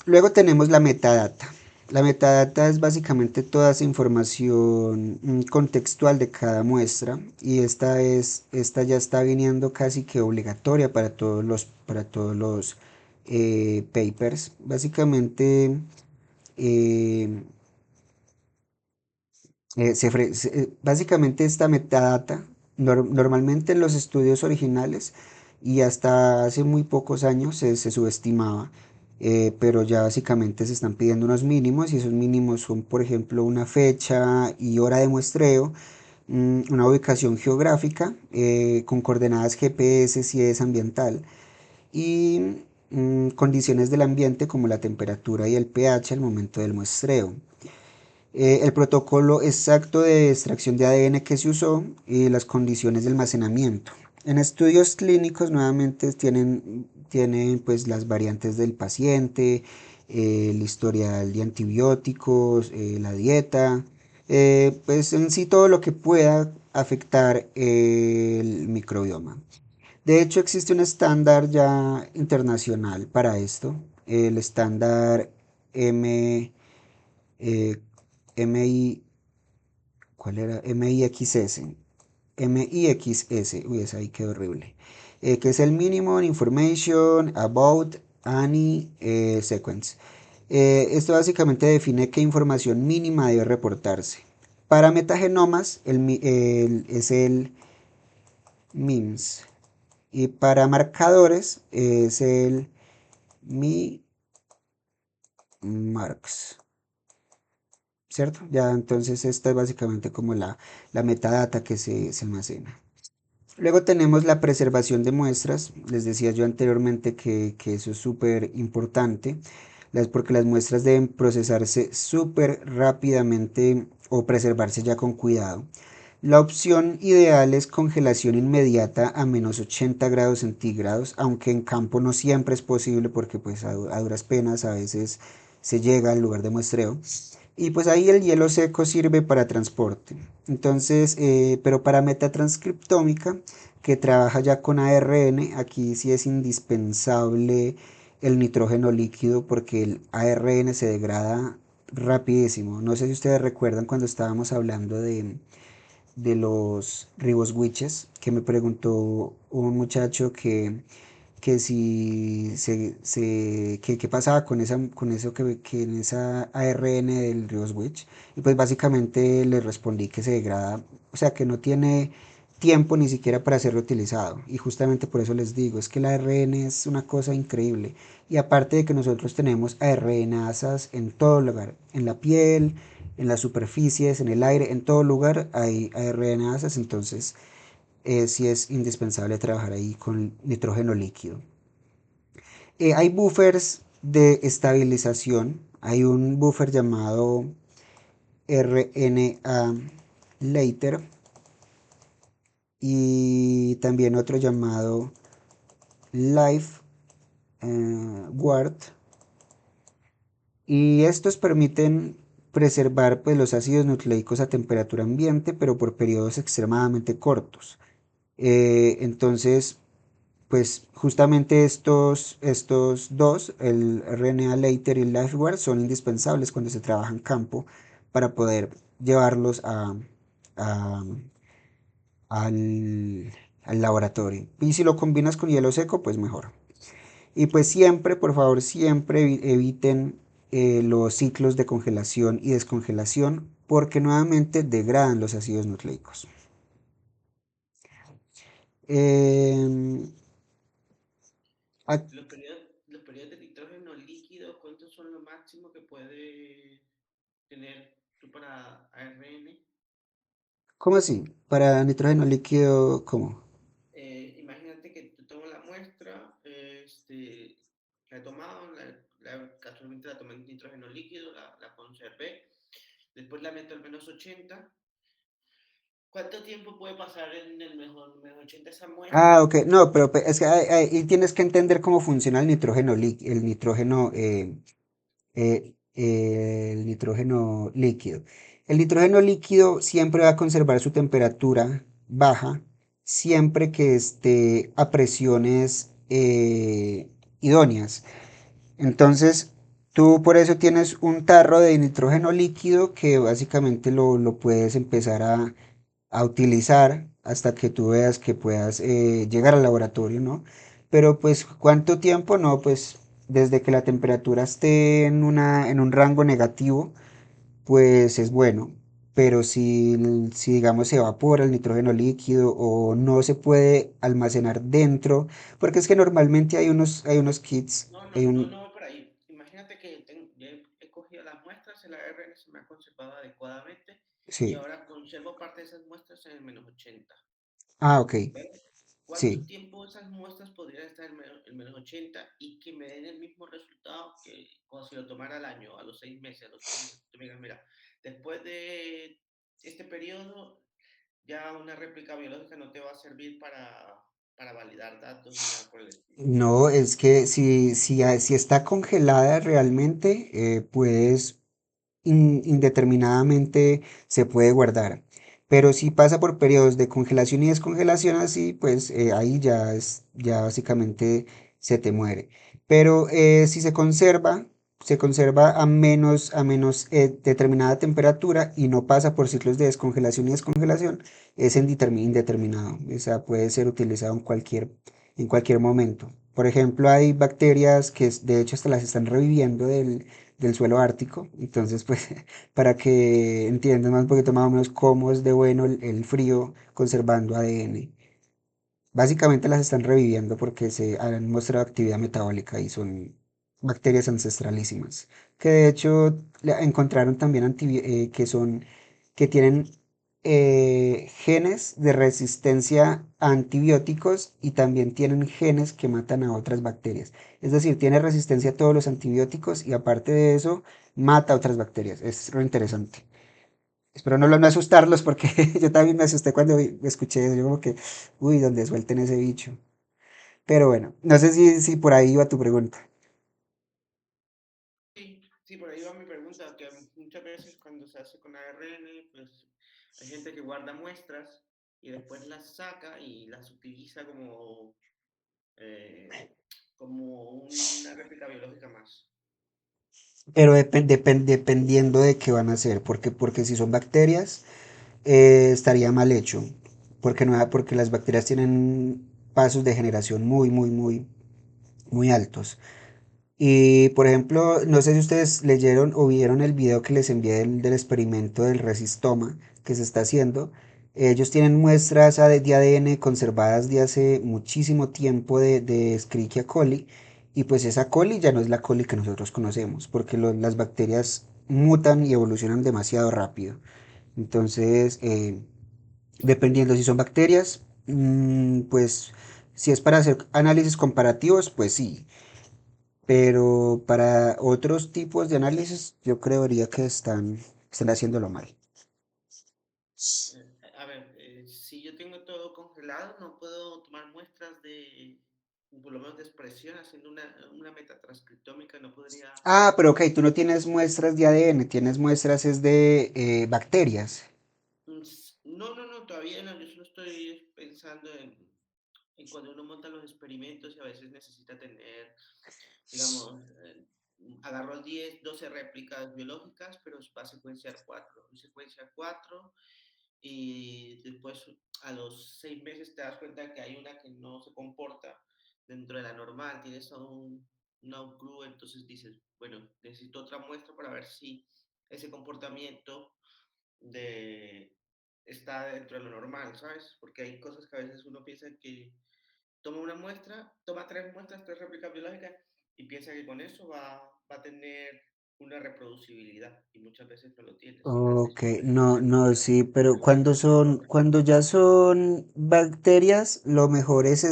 Luego tenemos la metadata. La metadata es básicamente toda esa información contextual de cada muestra y esta ya está viniendo casi que obligatoria para todos los papers. Básicamente eh, básicamente esta metadata, normalmente en los estudios originales y hasta hace muy pocos años se subestimaba, pero ya básicamente se están pidiendo unos mínimos y esos mínimos son, por ejemplo, una fecha y hora de muestreo, una ubicación geográfica con coordenadas GPS si es ambiental y condiciones del ambiente como la temperatura y el pH al momento del muestreo, el protocolo exacto de extracción de ADN que se usó y las condiciones de almacenamiento. En estudios clínicos nuevamente tienen pues las variantes del paciente, el historial de antibióticos, la dieta, pues en sí todo lo que pueda afectar el microbioma. De hecho existe un estándar ya internacional para esto, el estándar M, eh, MI, ¿cuál era? MIXS. MIXS, uy, esa ahí quedó horrible. Que es el Minimum Information About Any Sequence. Esto básicamente define qué información mínima debe reportarse. Para metagenomas es el MIMS. Y para marcadores es el MIMARCS. ¿Cierto? Ya entonces esta es básicamente como la metadata que se almacena. Luego tenemos la preservación de muestras. Les decía yo anteriormente que eso es súper importante, porque las muestras deben procesarse súper rápidamente o preservarse ya con cuidado. La opción ideal es congelación inmediata a -80 °C, aunque en campo no siempre es posible porque pues a duras penas a veces se llega al lugar de muestreo. Y pues ahí el hielo seco sirve para transporte. Entonces, pero para metatranscriptómica, que trabaja ya con ARN, aquí sí es indispensable el nitrógeno líquido porque el ARN se degrada rapidísimo. No sé si ustedes recuerdan cuando estábamos hablando de los riboswiches, que me preguntó un muchacho que si qué pasaba con con eso que en esa ARN del riboswitch, y pues básicamente le respondí que se degrada, o sea que no tiene tiempo ni siquiera para ser reutilizado, y justamente por eso les digo, es que la ARN es una cosa increíble, y aparte de que nosotros tenemos ARNasas en todo lugar, en la piel, en las superficies, en el aire, en todo lugar hay ARNasas, entonces sí es indispensable trabajar ahí con nitrógeno líquido. Hay buffers de estabilización. Hay un buffer llamado RNA later y también otro llamado life guard. Y estos permiten preservar pues, los ácidos nucleicos a temperatura ambiente, pero por periodos extremadamente cortos. Entonces, pues justamente estos dos, el RNA Later y el LifeWare, son indispensables cuando se trabaja en campo para poder llevarlos a- al laboratorio. Y si lo combinas con hielo seco, pues mejor. Y pues siempre, por favor, siempre eviten los ciclos de congelación y descongelación porque nuevamente degradan los ácidos nucleicos. Em, ah,
Los periodos de nitrógeno líquido, ¿cuántos son lo máximo que puede tener tú para ARN?
¿Cómo así? Para nitrógeno líquido, ¿cómo?
Imagínate que tú tomas la muestra, la he tomado, casualmente la tomé en nitrógeno líquido, la conservé, después la meto al -80. ¿Cuánto tiempo puede pasar en el menos 80 esa
Ah,
muestra?
ok, no, pero es que ahí tienes que entender cómo funciona el nitrógeno, el nitrógeno líquido. El nitrógeno líquido siempre va a conservar su temperatura baja, siempre que esté a presiones idóneas. Entonces, tú por eso tienes un tarro de nitrógeno líquido que básicamente lo puedes empezar a utilizar hasta que tú veas que puedas llegar al laboratorio, ¿no? Pero pues, ¿cuánto tiempo? No, pues desde que la temperatura esté en un rango negativo, pues es bueno. Pero si digamos se evapora el nitrógeno líquido o no se puede almacenar dentro, porque es que normalmente hay unos kits,
No, no,
hay
no,
un,
no voy por ahí. Imagínate que ya he cogido las muestras, el ARN se me ha conservado adecuadamente y
sí,
ahora conservo parte de esas muestras en el -80.
ah, ok,
¿Ok? ¿Cuánto
sí.
tiempo esas muestras podrían estar en -80 y que me den el mismo resultado que como si lo tomara al año, a los 6 meses, a los 3 meses? Tú me digas, mira, después de este periodo, ya una réplica biológica no te va a servir para validar datos ni nada por el estilo.
No, es que si está congelada realmente, puedes indeterminadamente se puede guardar. Pero si pasa por periodos de congelación y descongelación así, pues ahí ya básicamente se te muere. Pero si se conserva a menos determinada temperatura y no pasa por ciclos de descongelación y descongelación, es indeterminado. O sea, puede ser utilizado en cualquier momento. Por ejemplo, hay bacterias que de hecho hasta las están reviviendo del suelo ártico. Entonces, pues, para que entiendan más un poquito más o menos cómo es de bueno el frío conservando ADN. Básicamente las están reviviendo porque se han mostrado actividad metabólica y son bacterias ancestralísimas. Que de hecho encontraron también que tienen genes de resistencia a antibióticos y también tienen genes que matan a otras bacterias. Es decir, tiene resistencia a todos los antibióticos y aparte de eso mata a otras bacterias. Es lo interesante. Espero no asustarlos porque yo también me asusté cuando escuché eso. Yo como que, uy, donde suelten ese bicho. Pero bueno, no sé si por ahí iba tu pregunta.
Sí, sí, por ahí va mi pregunta, que muchas veces cuando se hace con ARN, pues hay gente que guarda muestras y después las saca y las utiliza eh, como una réplica biológica más.
Pero dependiendo de qué van a hacer. Porque si son bacterias, estaría mal hecho. Porque las bacterias tienen pasos de generación muy, muy, muy, muy altos. Y por ejemplo, no sé si ustedes leyeron o vieron el video que les envié del experimento del resistoma que se está haciendo. Ellos tienen muestras de ADN conservadas de hace muchísimo tiempo de Escherichia coli. Y pues esa coli ya no es la coli que nosotros conocemos, porque las bacterias mutan y evolucionan demasiado rápido. Entonces, dependiendo si son bacterias, pues si es para hacer análisis comparativos, pues sí. Pero para otros tipos de análisis, yo creería que están haciéndolo mal.
A ver, si yo tengo todo congelado, no puedo tomar muestras por lo menos de expresión, haciendo una metatranscriptómica, no podría.
Ah, pero ok, tú no tienes muestras de ADN, tienes muestras es de bacterias.
No, no, no, todavía no. Yo solo estoy pensando en cuando uno monta los experimentos y a veces necesita tener, digamos, agarró 10, 12 réplicas biológicas, pero va a secuenciar 4. Secuencia 4 y después a los 6 meses te das cuenta que hay una que no se comporta dentro de la normal, tienes a un outgrew, entonces dices, bueno, necesito otra muestra para ver si ese comportamiento de, está dentro de lo normal, ¿sabes? Porque hay cosas que a veces uno piensa que toma una muestra, toma 3 muestras, 3 réplicas biológicas y piensa que con eso va a tener una reproducibilidad y muchas veces no lo tiene, simplemente
Ok,
es una
no, no,
secuencia
sí, pero
de un genoma.
cuando ya son bacterias, lo mejor es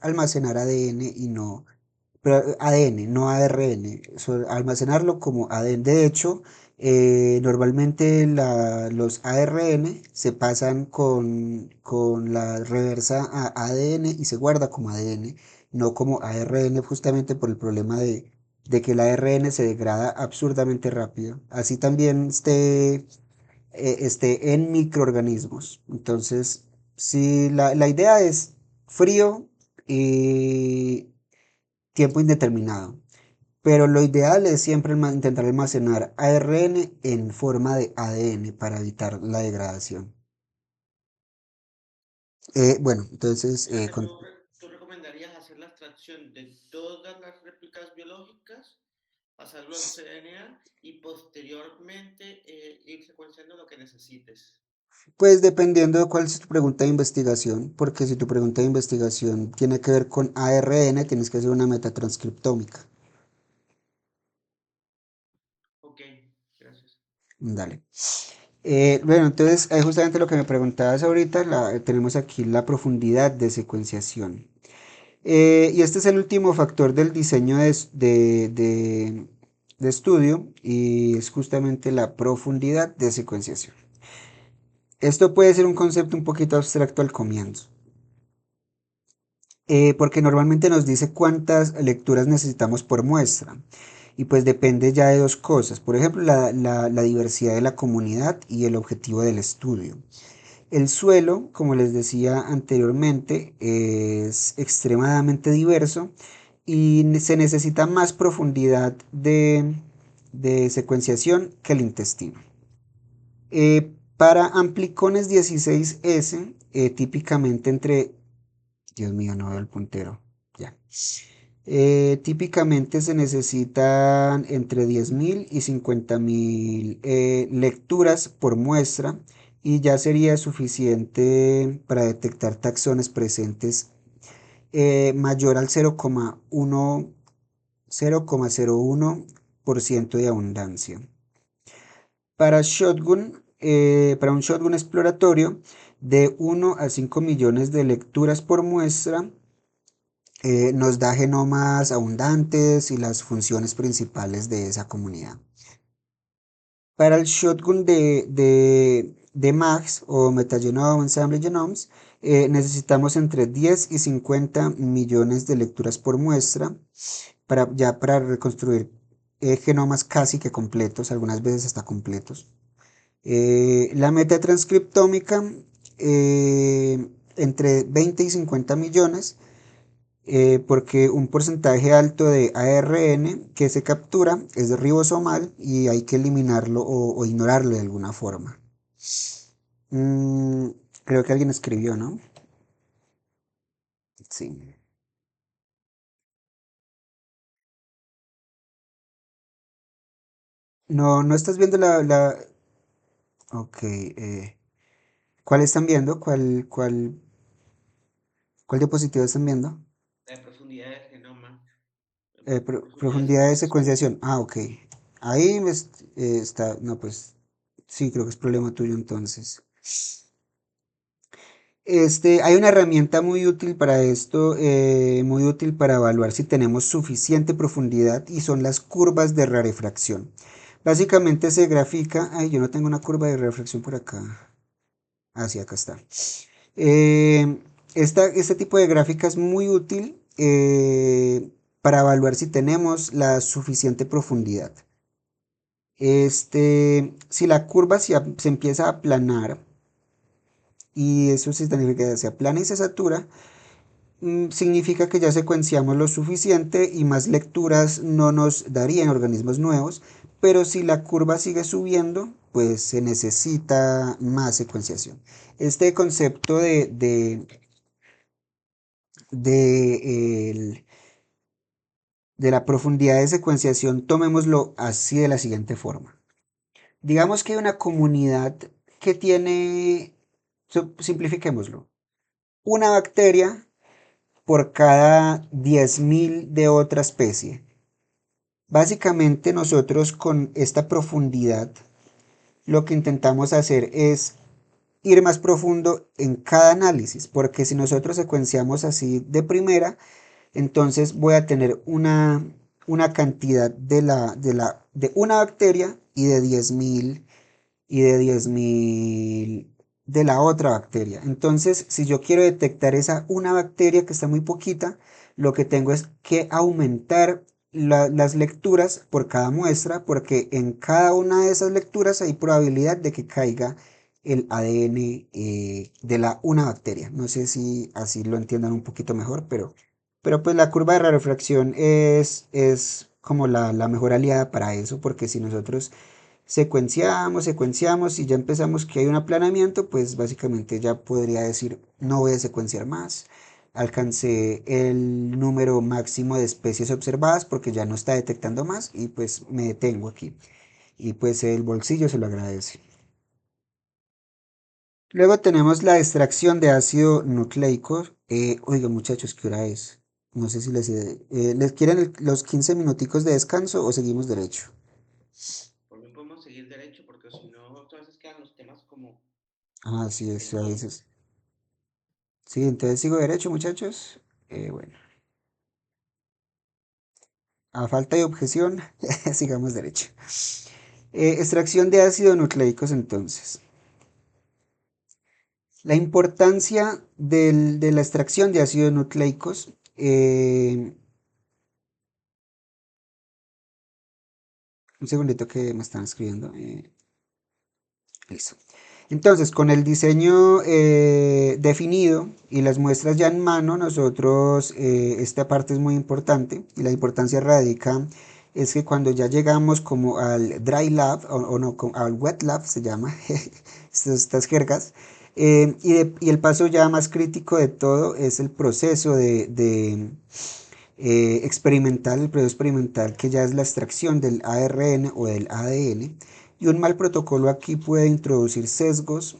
almacenar ADN y no, pero ADN, no ARN, almacenarlo como ADN. De hecho, normalmente los ARN se pasan con la reversa a ADN y se guarda como ADN, no como ARN, justamente por el problema de que el ARN se degrada absurdamente rápido. Así también esté en microorganismos. Entonces, si la idea es frío y tiempo indeterminado. Pero lo ideal es siempre intentar almacenar ARN en forma de ADN para evitar la degradación. Bueno, entonces,
O sea que tú recomendarías hacer la extracción de todas las réplicas biológicas, pasarlo al cDNA y posteriormente ir secuenciando lo que necesites.
pues dependiendo de cuál es tu pregunta de investigación, porque si tu pregunta de investigación tiene que ver con ARN, tienes que hacer una metatranscriptómica.
Ok, gracias.
Dale. Bueno, entonces, justamente lo que me preguntabas ahorita, tenemos aquí la profundidad de secuenciación. Y este es el último factor del diseño de estudio y es justamente la profundidad de secuenciación. Esto puede ser un concepto un poquito abstracto al comienzo, porque normalmente nos dice cuántas lecturas necesitamos por muestra. Y pues depende ya de dos cosas. Por ejemplo, la diversidad de la comunidad y el objetivo del estudio. El suelo, como les decía anteriormente, es extremadamente diverso y se necesita más profundidad de secuenciación que el intestino. Para amplicones 16S, típicamente entre... Dios mío, no veo el puntero. Ya. Típicamente se necesitan entre 10.000 y 50.000 lecturas por muestra y ya sería suficiente para detectar taxones presentes mayor al 0,01% de abundancia. Para un shotgun exploratorio de 1 a 5 millones de lecturas por muestra, nos da genomas abundantes y las funciones principales de esa comunidad. Para el shotgun de MAGs o Metagenome Ensemble Genomes, necesitamos entre 10 y 50 millones de lecturas por muestra para reconstruir genomas casi que completos, algunas veces hasta completos. La metatranscriptómica, entre 20 y 50 millones, porque un porcentaje alto de ARN que se captura es ribosomal y hay que eliminarlo o ignorarlo de alguna forma. Mm, creo que alguien escribió, ¿no? Sí. No, no estás viendo Ok. ¿Cuál están viendo? ¿Cuál diapositiva están viendo?
La profundidad del genoma, profundidad de
Profundidad de
secuenciación.
secuenciación. Ah, ok. Ahí está. No, pues sí, creo que es problema tuyo entonces. Hay una herramienta muy útil para esto, muy útil para evaluar si tenemos suficiente profundidad y son las curvas de rarefracción. Básicamente se grafica, ay, yo no tengo una curva de rarefracción por acá. Ah, sí, acá está. Este tipo de gráfica es muy útil para evaluar si tenemos la suficiente profundidad. Si la curva se empieza a aplanar, y eso significa que se aplana y se satura, significa que ya secuenciamos lo suficiente y más lecturas no nos darían organismos nuevos, pero si la curva sigue subiendo, pues se necesita más secuenciación. Este concepto de, de la profundidad de secuenciación, tomémoslo así de la siguiente forma. Digamos que hay una comunidad que tiene, simplifiquémoslo, una bacteria por cada 10.000 de otra especie. Básicamente nosotros con esta profundidad lo que intentamos hacer es ir más profundo en cada análisis, porque si nosotros secuenciamos así de primera, entonces voy a tener una cantidad de una bacteria y de 10.000 de la otra bacteria. Entonces, si yo quiero detectar esa una bacteria que está muy poquita, lo que tengo es que aumentar las lecturas por cada muestra, porque en cada una de esas lecturas hay probabilidad de que caiga el ADN de la una bacteria. No sé si así lo entiendan un poquito mejor, pero pues la curva de rarefracción es como la mejor aliada para eso, porque si nosotros secuenciamos y ya empezamos que hay un aplanamiento, pues básicamente ya podría decir no voy a secuenciar más. Alcancé el número máximo de especies observadas porque ya no está detectando más y pues me detengo aquí. Y pues el bolsillo se lo agradece. Luego tenemos la extracción de ácido nucleico. Oiga muchachos, ¿qué hora es? No sé si ¿les quieren los 15 minuticos de descanso o seguimos derecho?
Por mí podemos seguir derecho porque si no, a veces quedan los temas como
Ah, sí, es a veces.
pendientes.
Sí, entonces sigo derecho, muchachos. Bueno, a falta de objeción, sigamos derecho. Extracción de ácidos nucleicos, entonces. La importancia de la extracción de ácidos nucleicos. Un segundito que me están escribiendo. Listo. Entonces, con el diseño definido y las muestras ya en mano, nosotros, esta parte es muy importante y la importancia radica es que cuando ya llegamos como al dry lab, o no, al wet lab se llama, estas jergas, y el paso ya más crítico de todo es el proceso experimental, el proceso experimental que ya es la extracción del ARN o del ADN. Y un mal protocolo aquí puede introducir sesgos.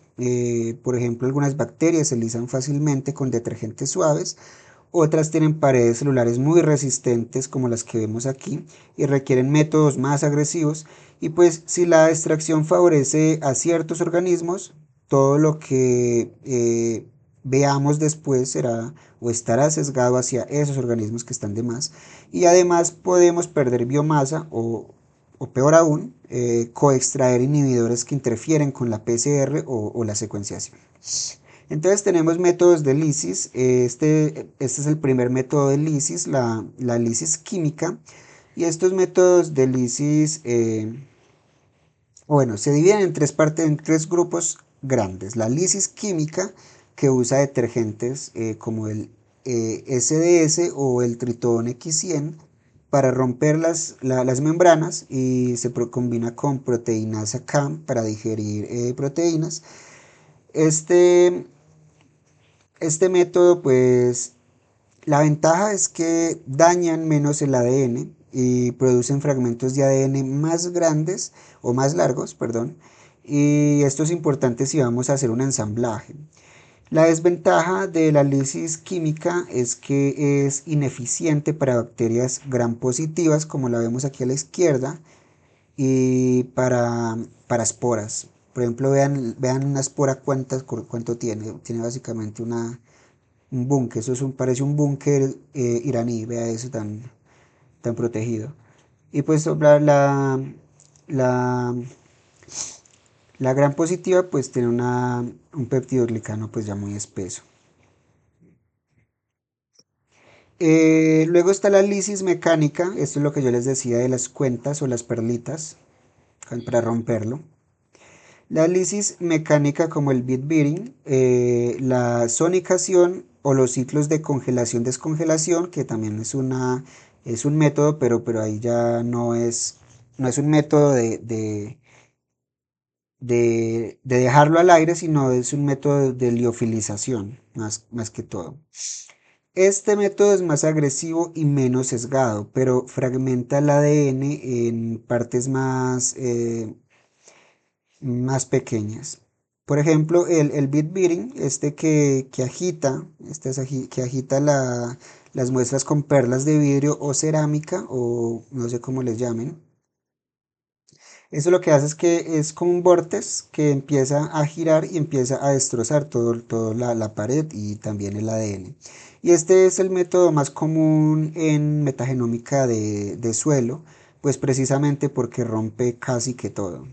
Por ejemplo, algunas bacterias se lisan fácilmente con detergentes suaves, otras tienen paredes celulares muy resistentes como las que vemos aquí y requieren métodos más agresivos. Y pues si la extracción favorece a ciertos organismos, todo lo que veamos después será o estará sesgado hacia esos organismos que están de más. Y además podemos perder biomasa o peor aún, coextraer inhibidores que interfieren con la PCR o la secuenciación. Entonces tenemos métodos de lisis. Este es el primer método de lisis, la lisis química. Y estos métodos de lisis, bueno, se dividen en tres partes, en tres grupos grandes. La lisis química, que usa detergentes como el SDS o el Tritón X100 para romper las membranas y se combina con proteinasa CAM para digerir proteínas. Este, este método, pues, la ventaja es que dañan menos el ADN y producen fragmentos de ADN más grandes o más largos, perdón. Y esto es importante si vamos a hacer un ensamblaje. La desventaja de la lisis química es que es ineficiente para bacterias gram positivas, como la vemos aquí a la izquierda, y para esporas. Por ejemplo, vean una espora cuánto tiene. Tiene básicamente un búnker, parece un búnker iraní, vea eso tan protegido. Y pues la, la gran positiva pues tiene un peptidoglicano pues ya muy espeso. Luego está la lisis mecánica, esto es lo que yo les decía de las cuentas o las perlitas, para
Sí.
romperlo. La lisis mecánica como el bit beating, la sonicación o los ciclos de congelación-descongelación, que también es un método, pero ahí ya no es un método de dejarlo al aire, sino es un método de liofilización, más que todo. Este método es más agresivo y menos sesgado, pero fragmenta el ADN en partes más pequeñas. Por ejemplo, el beat beating, este que agita, que agita las muestras con perlas de vidrio o cerámica, o no sé cómo les llamen. Eso lo que hace es que es como un vórtice que empieza a girar y empieza a destrozar toda la pared y también el ADN. Y este es el método más común en metagenómica de suelo, pues precisamente porque rompe casi que todo.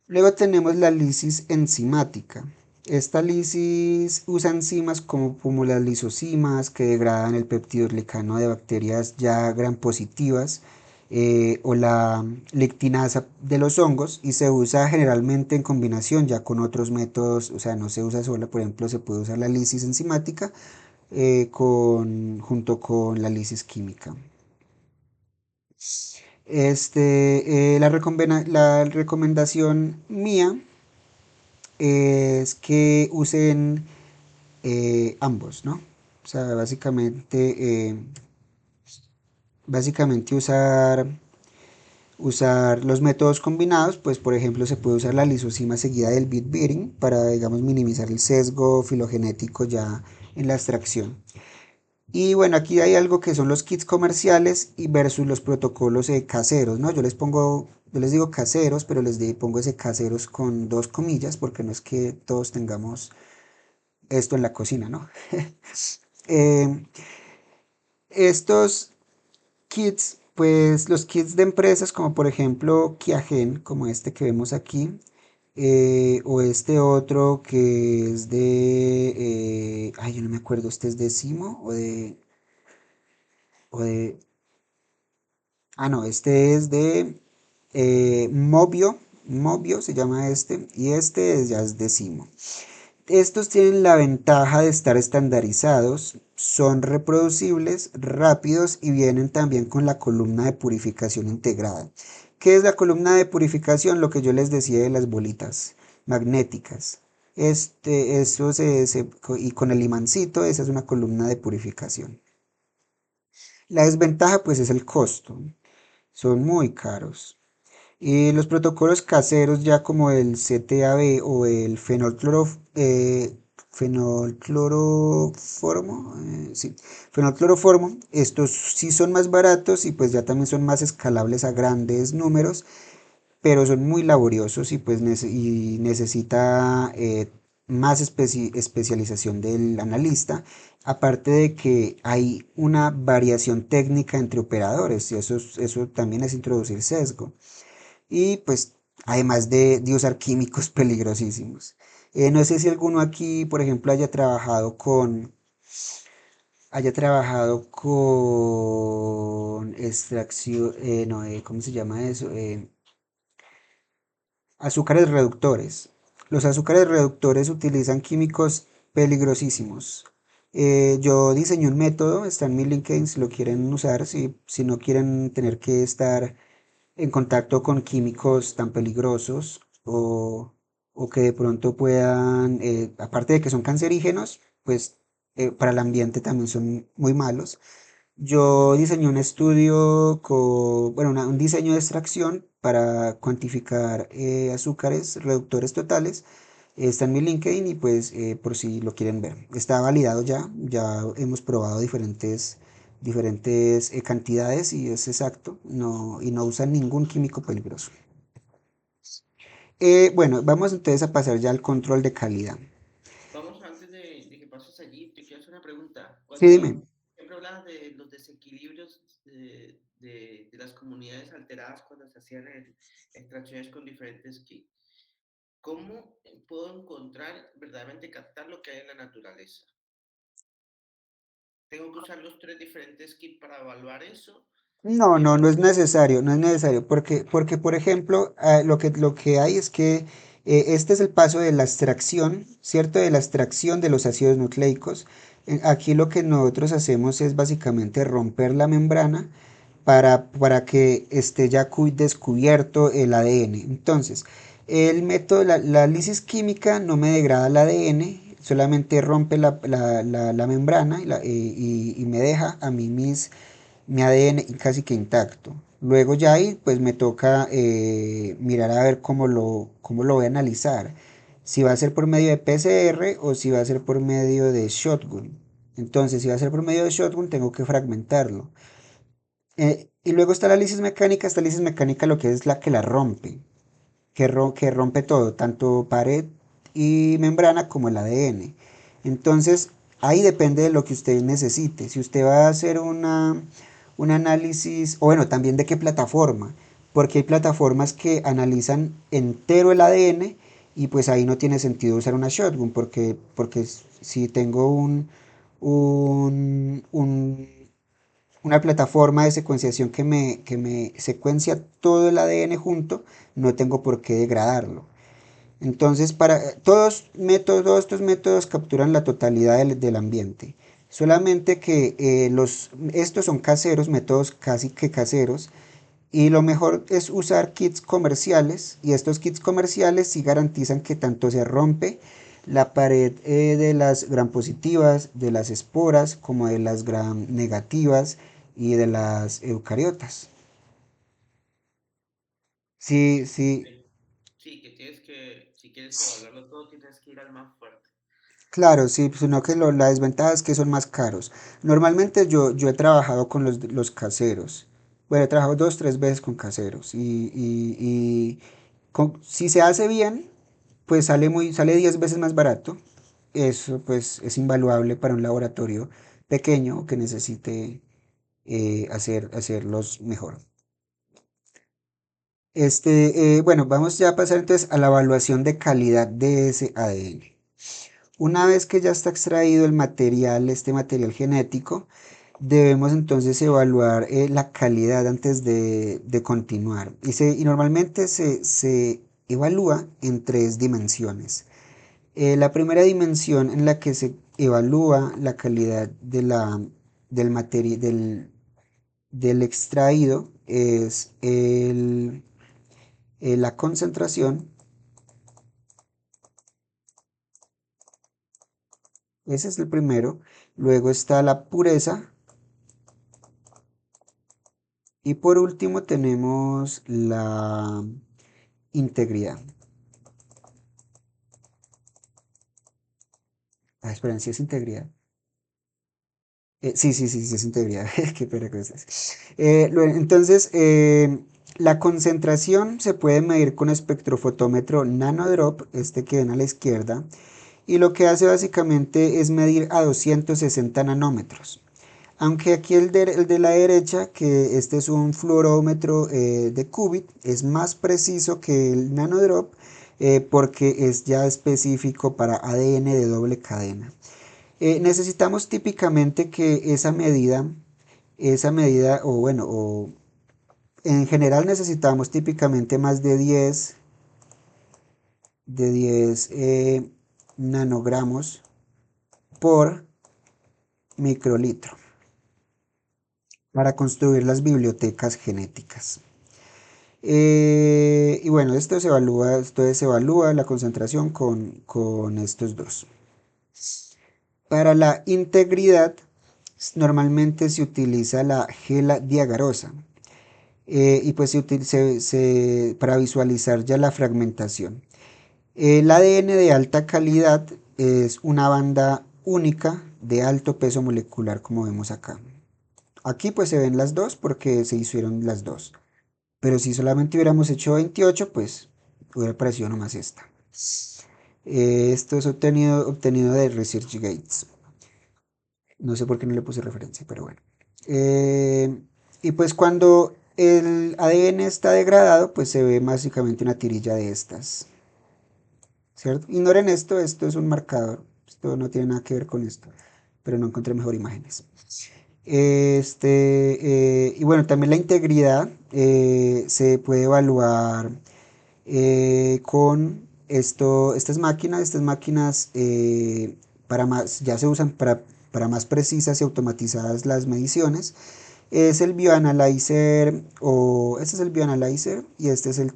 Luego tenemos la lisis enzimática. Esta lisis usa enzimas como las lisocimas que degradan el peptidoglicano de bacterias ya gram positivas, o la lectinasa de los hongos, y se usa generalmente en combinación ya con otros métodos, o sea, no se usa sola. Por ejemplo, se puede usar la lisis enzimática junto con la lisis química. La recomendación mía es que usen ambos, ¿no? O sea, básicamente usar los métodos combinados. Pues por ejemplo se puede usar la lisosima seguida del bit beating para, digamos, minimizar el sesgo filogenético ya en la extracción. Y bueno, aquí hay algo que son los kits comerciales y versus los protocolos caseros, ¿no? Yo les digo caseros, pero pongo ese caseros con dos comillas porque no es que todos tengamos esto en la cocina, ¿no? Eh, estos kits, pues los kits de empresas como por ejemplo Kiagen, como este que vemos aquí, o este otro que es ay, yo no me acuerdo, este es de Simo o de, no, este es de Movio se llama este, y ya es de Simo. Estos tienen la ventaja de estar estandarizados, son reproducibles, rápidos y vienen también con la columna de purificación integrada. ¿Qué es la columna de purificación? Lo que yo les decía de las bolitas magnéticas. Y con el imancito, esa es una columna de purificación. La desventaja pues es el costo, son muy caros. Y los protocolos caseros ya como el CTAB o el fenolcloroformo, sí, fenolcloroformo, estos sí son más baratos y pues ya también son más escalables a grandes números, pero son muy laboriosos y pues necesita más especialización del analista, aparte de que hay una variación técnica entre operadores y eso también es introducir sesgo. Y pues además de usar químicos peligrosísimos. No sé si alguno aquí, por ejemplo, haya trabajado con extracción, no, ¿cómo se llama eso? Azúcares reductores. Los azúcares reductores utilizan químicos peligrosísimos. Yo diseñé un método, está en mi LinkedIn si lo quieren usar, si no quieren tener que estar en contacto con químicos tan peligrosos, o que de pronto puedan, aparte de que son cancerígenos, pues para el ambiente también son muy malos. Yo diseñé un estudio bueno, un diseño de extracción para cuantificar azúcares reductores totales. Está en mi LinkedIn y pues por si lo quieren ver. Está validado ya hemos probado diferentes cantidades y es exacto, no, y no usan ningún químico peligroso. Bueno, vamos entonces a pasar ya al control de calidad.
Vamos, antes de que pases allí, te quiero hacer una pregunta.
Sí, dime.
Siempre hablabas de los desequilibrios de las comunidades alteradas cuando se hacían extracciones con diferentes kits. ¿Cómo puedo encontrar, verdaderamente captar lo que hay en la naturaleza? tengo que usar los tres diferentes kits para evaluar eso.
No, no,
Pero,
no es necesario, no es necesario, porque por ejemplo, lo que hay es que este es el paso de la extracción, ¿cierto? De la extracción de los ácidos nucleicos. Aquí lo que nosotros hacemos es básicamente romper la membrana para que esté ya descubierto el ADN. Entonces, el método, la lisis química no me degrada el ADN, solamente rompe la membrana y me deja a mí mi ADN casi que intacto. Luego ya ahí pues me toca mirar a ver cómo lo voy a analizar. Si va a ser por medio de PCR o si va a ser por medio de shotgun. Entonces, si va a ser por medio de shotgun, tengo que fragmentarlo. Y luego está la lisis mecánica. Esta lisis mecánica lo que es la que la rompe, que rompe todo, tanto pared y membrana como el ADN. Entonces, ahí depende de lo que usted necesite. Si usted va a hacer un análisis, o bueno, también de qué plataforma, porque hay plataformas que analizan entero el ADN y pues ahí no tiene sentido usar una shotgun, porque si tengo un una plataforma de secuenciación que me secuencia todo el ADN junto, no tengo por qué degradarlo. Entonces, todos estos métodos capturan la totalidad del ambiente. Solamente que estos son caseros, métodos casi que caseros, y lo mejor es usar kits comerciales, y estos kits comerciales sí garantizan que tanto se rompe la pared de las gram positivas, de las esporas, como de las gram negativas y de las eucariotas. Sí, sí,
sí, sí, que tienes que, si quieres evaluarlo todo, tienes que ir al más fuerte.
claro, sí, sino que la desventaja es que son más caros. Normalmente yo he trabajado con los caseros. Bueno, he trabajado dos, tres veces con caseros. Si se hace bien, pues sale 10 veces más barato. Eso pues es invaluable para un laboratorio pequeño que necesite hacerlos mejor. Bueno, vamos ya a pasar entonces a la evaluación de calidad de ese ADN. Una vez que ya está extraído el material, este material genético, debemos entonces evaluar la calidad antes de continuar. Y normalmente se evalúa en tres dimensiones. La primera dimensión en la que se evalúa la calidad del extraído es la concentración. Ese es el primero. Luego está la pureza. Y por último tenemos la integridad. Ah, esperen, si es integridad. Sí, es integridad. Qué pena con ustedes. Entonces, la concentración se puede medir con espectrofotómetro nanodrop, este que ven a la izquierda, y lo que hace básicamente es medir a 260 nanómetros. Aunque aquí el de la derecha, que este es un fluorómetro de qubit, es más preciso que el nanodrop porque es ya específico para ADN de doble cadena. Necesitamos típicamente que esa medida, o bueno, o en general necesitamos típicamente más de 10 nanogramos por microlitro para construir las bibliotecas genéticas. Y bueno, entonces se evalúa la concentración con estos dos. Para la integridad, normalmente se utiliza la gela diagarosa y pues para visualizar ya la fragmentación. El ADN de alta calidad es una banda única de alto peso molecular, como vemos acá. Aquí pues se ven las dos porque se hicieron las dos. Pero si solamente hubiéramos hecho 28, pues hubiera aparecido nomás esta. Esto es obtenido de ResearchGates. No sé por qué no le puse referencia, pero bueno. Eh, y pues cuando el ADN está degradado, pues se ve básicamente una tirilla de estas. ¿Cierto? Ignoren esto, esto es un marcador. Esto no tiene nada que ver con esto. pero no encontré mejor imágenes. Y bueno, también la integridad se puede evaluar con estas máquinas para más, ya se usan para más precisas y automatizadas las mediciones. Es el Bioanalyzer, o este es el Bioanalyzer y este es el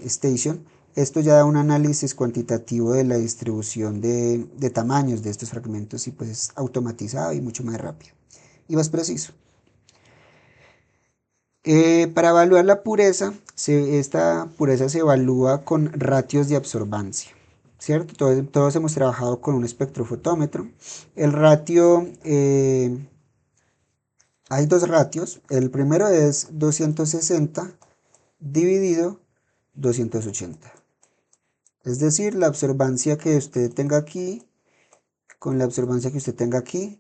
Station. Esto ya da un análisis cuantitativo de la distribución de tamaños de estos fragmentos y pues es automatizado y mucho más rápido y más preciso. Para evaluar la pureza, esta pureza se evalúa con ratios de absorbancia, ¿cierto? Todos hemos trabajado con un espectrofotómetro. El ratio, hay dos ratios. El primero es 260 dividido 280. Es decir, la absorbancia que usted tenga aquí con la absorbancia que usted tenga aquí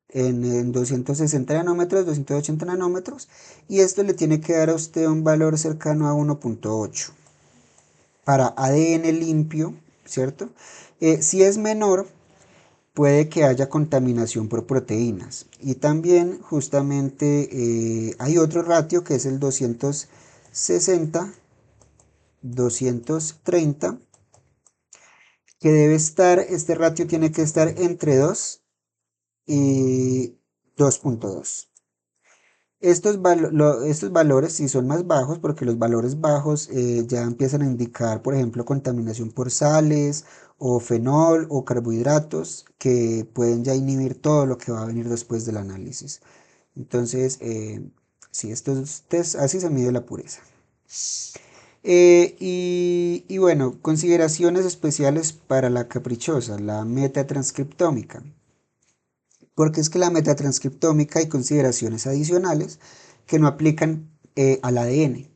en 260 nanómetros, 280 nanómetros, y esto le tiene que dar a usted un valor cercano a 1.8 para ADN limpio, ¿cierto? Si es menor, puede que haya contaminación por proteínas. Y también justamente hay otro ratio que es el 260, 230, que debe estar, este ratio tiene que estar entre 2 y 2.2. Estos valores sí son más bajos porque los valores bajos ya empiezan a indicar, por ejemplo, contaminación por sales o fenol o carbohidratos que pueden ya inhibir todo lo que va a venir después del análisis. Entonces, sí, estos test así se mide la pureza. Y bueno, consideraciones especiales para la caprichosa, la metatranscriptómica. Porque es que la metatranscriptómica hay consideraciones adicionales que no aplican al ADN.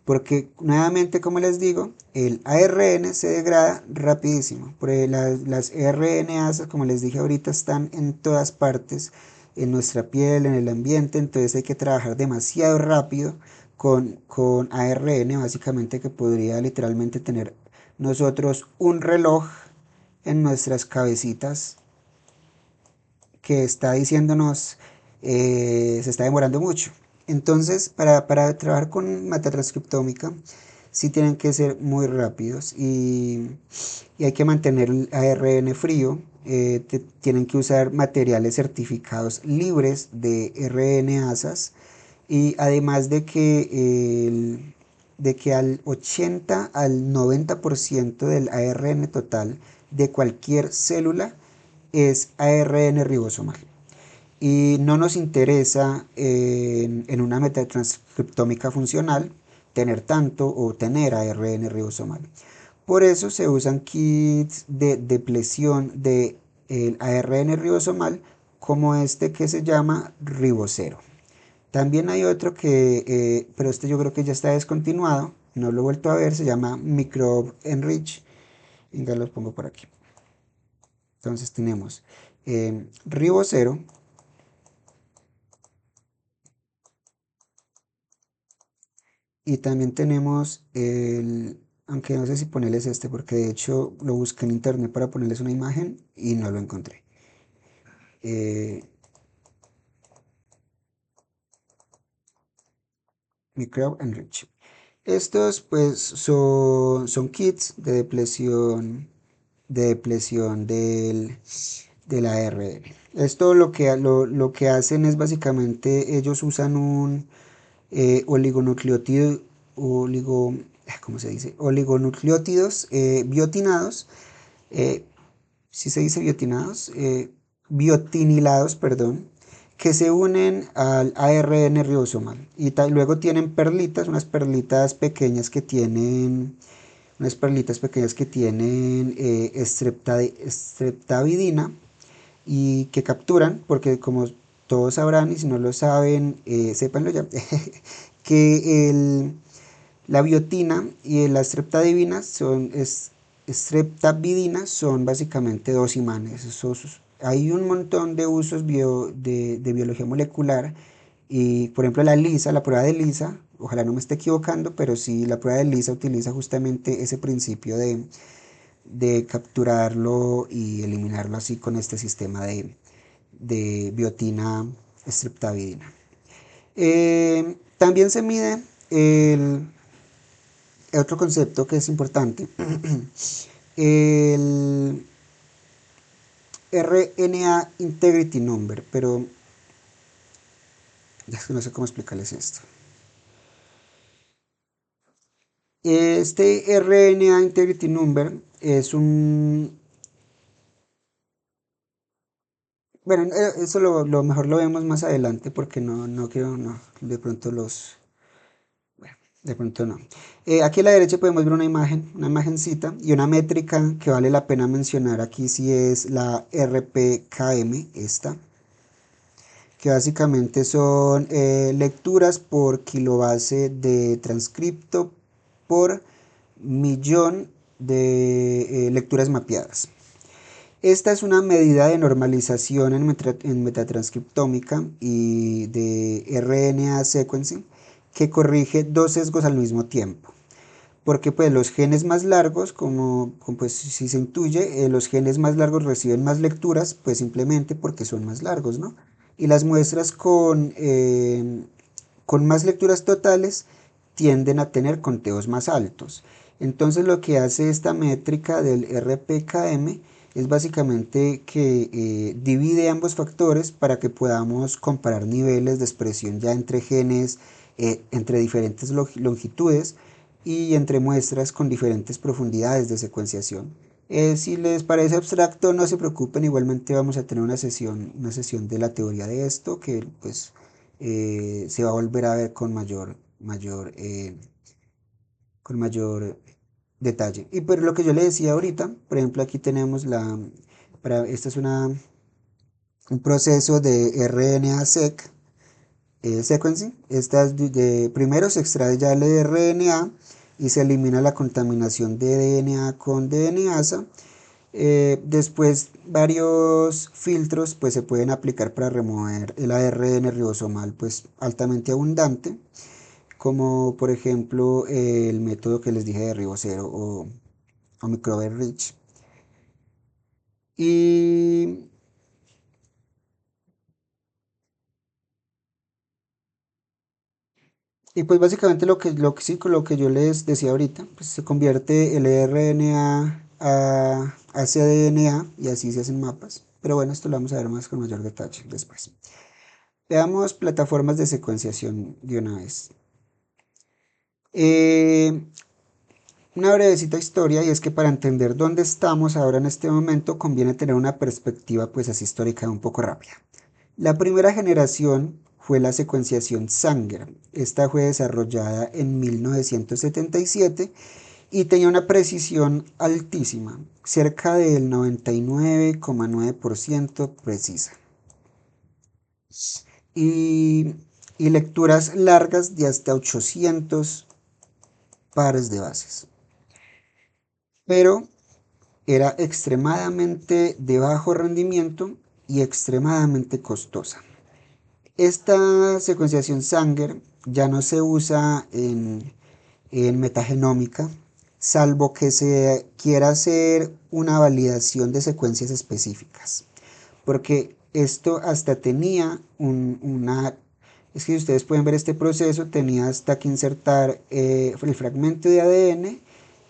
Porque nuevamente, como les digo, el ARN se degrada rapidísimo. Porque las RNAs, como les dije ahorita, están en todas partes, en nuestra piel, en el ambiente. Entonces hay que trabajar demasiado rápido con ARN, básicamente que podría literalmente tener nosotros un reloj en nuestras cabecitas que está diciéndonos se está demorando mucho. Entonces, para trabajar con metatranscriptómica, sí tienen que ser muy rápidos y hay que mantener el ARN frío. Tienen que usar materiales certificados libres de RNasas y además de que al 80 al 90% del ARN total de cualquier célula es ARN ribosomal. Y no nos interesa en una metatranscriptómica funcional tener tanto o tener ARN ribosomal. Por eso se usan kits de depresión del ARN ribosomal como este que se llama ribocero. También hay otro pero este yo creo que ya está descontinuado, no lo he vuelto a ver, se llama Microbe Enrich. Venga, los pongo por aquí. Entonces tenemos ribocero, y también tenemos aunque no sé si ponerles este, porque de hecho lo busqué en internet para ponerles una imagen y no lo encontré. Eh, Microbe Enrich. Estos pues son kits de depresión del ARN. Esto lo que hacen es básicamente ellos usan un oligonucleótido, ¿cómo se dice? Oligonucleótidos biotinados, si se dice biotinados, biotinilados, perdón, que se unen al ARN ribosomal y luego tienen perlitas, unas perlitas pequeñas que tienen streptavidina y que capturan, porque como todos sabrán y si no lo saben, sépanlo ya, que la biotina y la streptavidina son básicamente dos imanes. Hay un montón de usos de biología molecular y por ejemplo la prueba de Lisa, ojalá no me esté equivocando, pero sí la prueba de Lisa utiliza justamente ese principio de capturarlo y eliminarlo así con este sistema de biotina streptavidina. También se mide el otro concepto que es importante, el RNA Integrity Number, pero es que no sé cómo explicarles esto. Este RNA Integrity Number es un... Bueno, eso lo mejor lo vemos más adelante porque no quiero, no, de pronto bueno, de pronto no. Aquí a la derecha podemos ver una imagencita y una métrica que vale la pena mencionar aquí si es la RPKM, esta, que básicamente son lecturas por kilobase de transcripto por millón de lecturas mapeadas. Esta es una medida de normalización en metatranscriptómica y de RNA sequencing que corrige dos sesgos al mismo tiempo. Porque pues los genes más largos, como pues si se intuye, los genes más largos reciben más lecturas, pues simplemente porque son más largos, ¿no? Y las muestras con más lecturas totales tienden a tener conteos más altos. Entonces lo que hace esta métrica del RPKM es básicamente que divide ambos factores para que podamos comparar niveles de expresión ya entre genes, entre diferentes longitudes y entre muestras con diferentes profundidades de secuenciación. Si les parece abstracto, no se preocupen, igualmente vamos a tener una sesión de la teoría de esto que pues se va a volver a ver con mayor detalle. Y pero lo que yo le decía ahorita, por ejemplo, aquí tenemos esta es un proceso de RNA-seq, sequencing. Primero se extrae ya el RNA y se elimina la contaminación de DNA con DNasa. Después varios filtros pues se pueden aplicar para remover el ARN ribosomal pues altamente abundante, como por ejemplo el método que les dije de Ribocero o Microbe Rich. Y, y pues básicamente sí, con lo que yo les decía ahorita, pues se convierte el RNA a cDNA y así se hacen mapas. Pero bueno, esto lo vamos a ver más con mayor detalle después. Veamos plataformas de secuenciación de una vez. Eh, una brevecita historia y es que para entender dónde estamos ahora en este momento conviene tener una perspectiva pues así histórica un poco rápida. La primera generación fue la secuenciación Sanger. Esta fue desarrollada en 1977 y tenía una precisión altísima, cerca del 99,9% precisa. Y, y lecturas largas de hasta 800 pares de bases. Pero era extremadamente de bajo rendimiento y extremadamente costosa. Esta secuenciación Sanger ya no se usa en metagenómica, salvo que se quiera hacer una validación de secuencias específicas. Porque esto hasta tenía una... Es que si ustedes pueden ver este proceso, tenía hasta que insertar el fragmento de ADN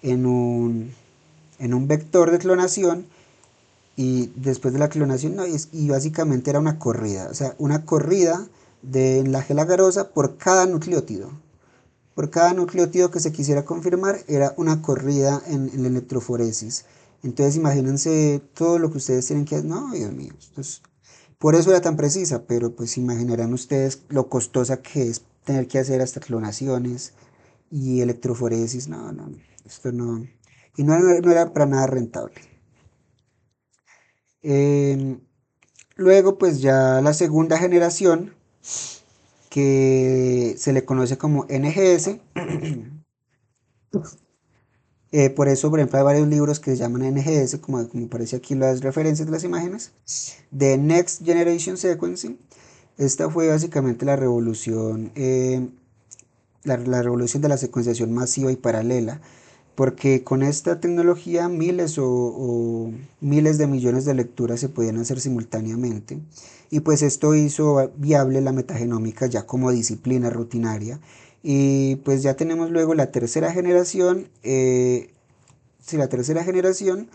en un vector de clonación y después de la clonación, no, y básicamente era una corrida, o sea, una corrida de enlaje agarosa por cada nucleótido. Por cada nucleótido que se quisiera confirmar era una corrida en la electroforesis. Entonces imagínense todo lo que ustedes tienen que hacer. No, Dios mío. Entonces, por eso era tan precisa, pero pues imaginarán ustedes lo costosa que es tener que hacer hasta clonaciones y electroforesis. No, no, esto no. Y no era para nada rentable. Em, Luego, pues ya la segunda generación, que se le conoce como NGS, por eso, por ejemplo, hay varios libros que se llaman NGS, como aparece aquí las referencias de las imágenes, de Next Generation Sequencing. Esta fue básicamente la revolución de la secuenciación masiva y paralela. porque con esta tecnología miles o miles de millones de lecturas se podían hacer simultáneamente y pues esto hizo viable la metagenómica ya como disciplina rutinaria y pues ya tenemos luego la tercera generación, sí, la tercera generación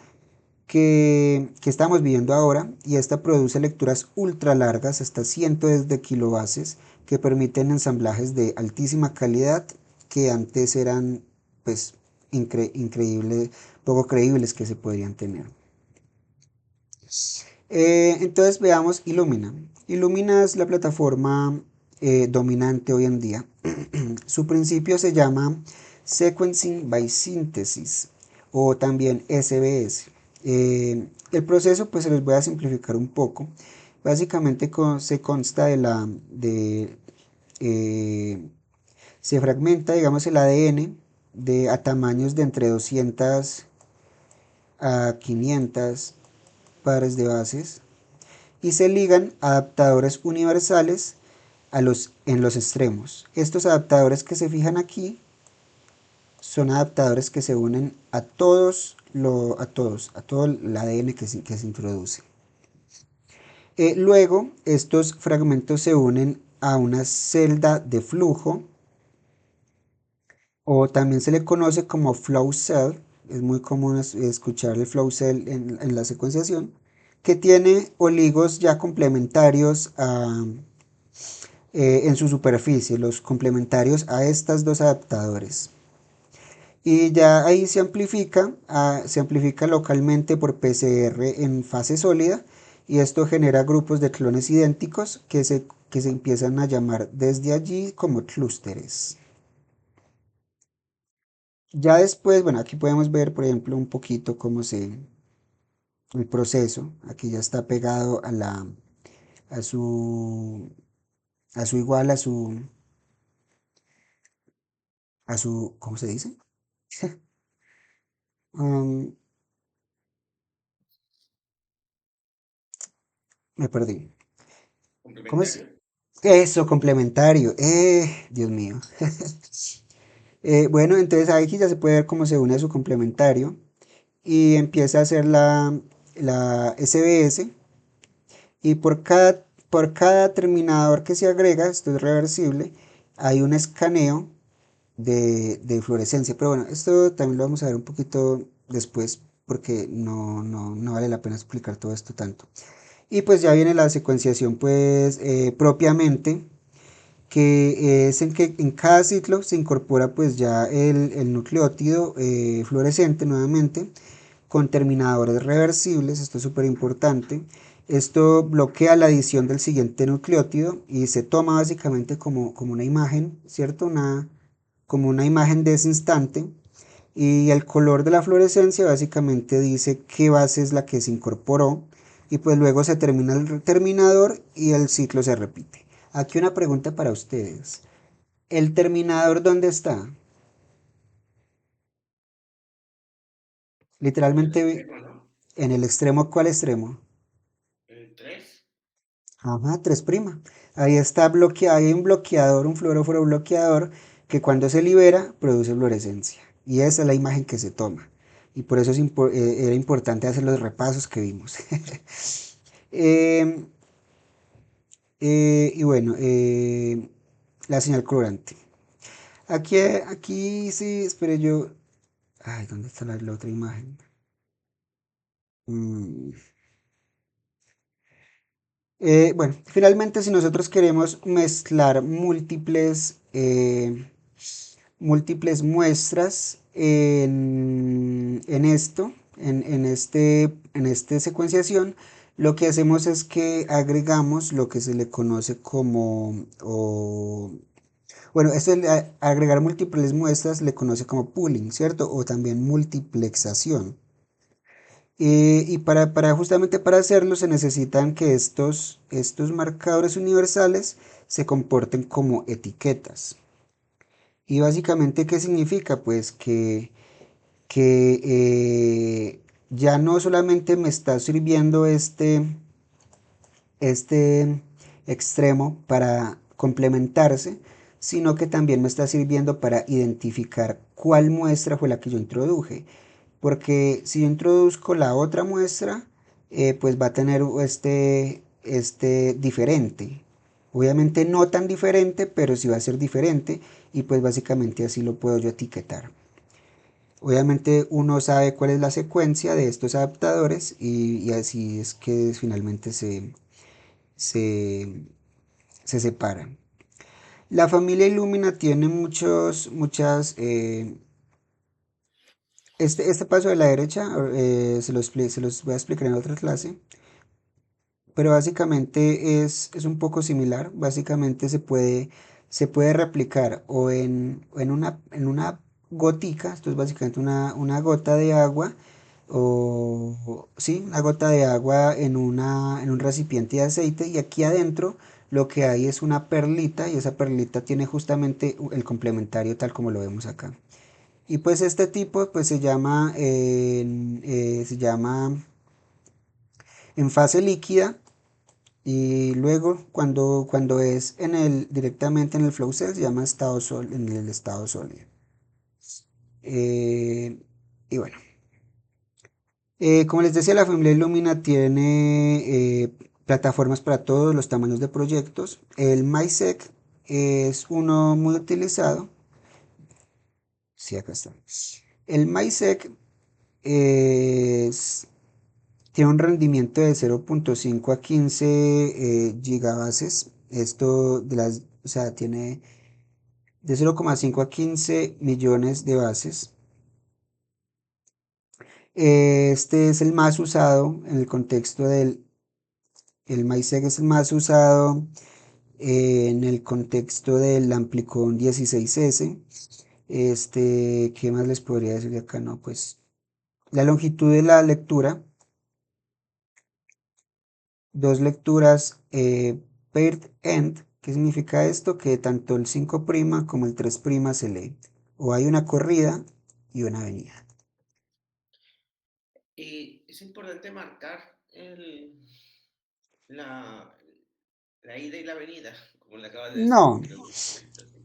que estamos viviendo ahora y esta produce lecturas ultra largas hasta cientos de kilobases que permiten ensamblajes de altísima calidad que antes eran pues increíble, poco creíbles que se podrían tener. Entonces veamos Illumina. Illumina es la plataforma dominante hoy en día. Su principio se llama Sequencing by Synthesis o también SBS. El proceso pues se los voy a simplificar un poco. Básicamente se consta eh, se fragmenta digamos el ADN a tamaños de entre 200 a 500 pares de bases y se ligan adaptadores universales en los extremos. Estos adaptadores que se fijan aquí son adaptadores que se unen a todo el ADN que se introduce. Luego, estos fragmentos se unen a una celda de flujo o también se le conoce como flow cell. Es muy común escuchar el flow cell en la secuenciación, que tiene oligos ya complementarios en su superficie, los complementarios a estas dos adaptadores. Y ya ahí se amplifica localmente por PCR en fase sólida y esto genera grupos de clones idénticos que se empiezan a llamar desde allí como clústeres. Ya después, bueno, aquí podemos ver, por ejemplo, un poquito el proceso. Aquí ya está pegado a su, a su igual, ¿cómo se dice? Um, Me perdí. ¿Cómo es?
Complementario.
Eso, complementario. Dios mío. Bueno, entonces aquí ya se puede ver cómo se une a su complementario y empieza a hacer la SBS y por cada terminador que se agrega, esto es reversible, hay un escaneo de fluorescencia. Pero bueno, esto también lo vamos a ver un poquito después porque no vale la pena explicar todo esto tanto. Y pues ya viene la secuenciación pues propiamente, que es en que en cada ciclo se incorpora pues ya el nucleótido fluorescente nuevamente con terminadores reversibles, esto es súper importante. Esto bloquea la adición del siguiente nucleótido y se toma básicamente como una imagen, ¿cierto? Como una imagen de ese instante. Y el color de la fluorescencia básicamente dice qué base es la que se incorporó. Y pues luego se termina el terminador y el ciclo se repite. Aquí una pregunta para ustedes. ¿El terminador dónde está?
En el
Literalmente
extremo, ¿no?
en el extremo, ¿cuál extremo?
El 3.
Ajá, 3'. Ahí está bloqueado, hay un bloqueador, un fluoróforo bloqueador que cuando se libera produce fluorescencia. Y esa es la imagen que se toma. Y por eso era importante hacer los repasos que vimos. Em, y bueno, la señal colorante. Aquí sí, espere yo. Ay, ¿dónde está la otra imagen? Mm, bueno, finalmente si nosotros queremos mezclar múltiples muestras en este secuenciación, lo que hacemos es que agregamos lo que se le conoce bueno, agregar múltiples muestras le conoce como pooling, ¿cierto? O también multiplexación. Y justamente para hacerlo se necesitan que estos marcadores universales se comporten como etiquetas. Y básicamente, ¿qué significa? Pues que ya no solamente me está sirviendo este extremo para complementarse, sino que también me está sirviendo para identificar cuál muestra fue la que yo introduje. Porque si yo introduzco la otra muestra, pues va a tener este diferente. Obviamente no tan diferente, pero sí va a ser diferente y pues básicamente así lo puedo yo etiquetar. Obviamente uno sabe cuál es la secuencia de estos adaptadores y así es que finalmente se, se separan. La familia Illumina tiene este paso de la derecha se los voy a explicar en otra clase, pero básicamente es un poco similar. Básicamente se puede replicar en una gotica, esto es básicamente una gota de agua, o sí, una gota de agua en un recipiente de aceite, y aquí adentro lo que hay es una perlita, y esa perlita tiene justamente el complementario tal como lo vemos acá. Y pues este tipo pues se llama en fase líquida, y luego cuando es directamente en el flow cell se llama en el estado sólido. Eh, y bueno, como les decía, la familia Illumina tiene plataformas para todos los tamaños de proyectos. El MySec es uno muy utilizado. Sí, acá está. El MySec es tiene un rendimiento de 0.5 a 15 gigabases. Esto o sea, tiene de 0,5 a 15 millones de bases. Este es el más usado en el contexto el MySec es el más usado en el contexto del Amplicon 16S. ¿Qué más les podría decir de acá? No, pues la longitud de la lectura, dos lecturas paired end. ¿Qué significa esto? Que tanto el 5' como el 3' se lee. O hay una corrida y una venida.
Y es importante marcar la, la ida y la venida, como le acabas de decir.
No,
Creo que es así.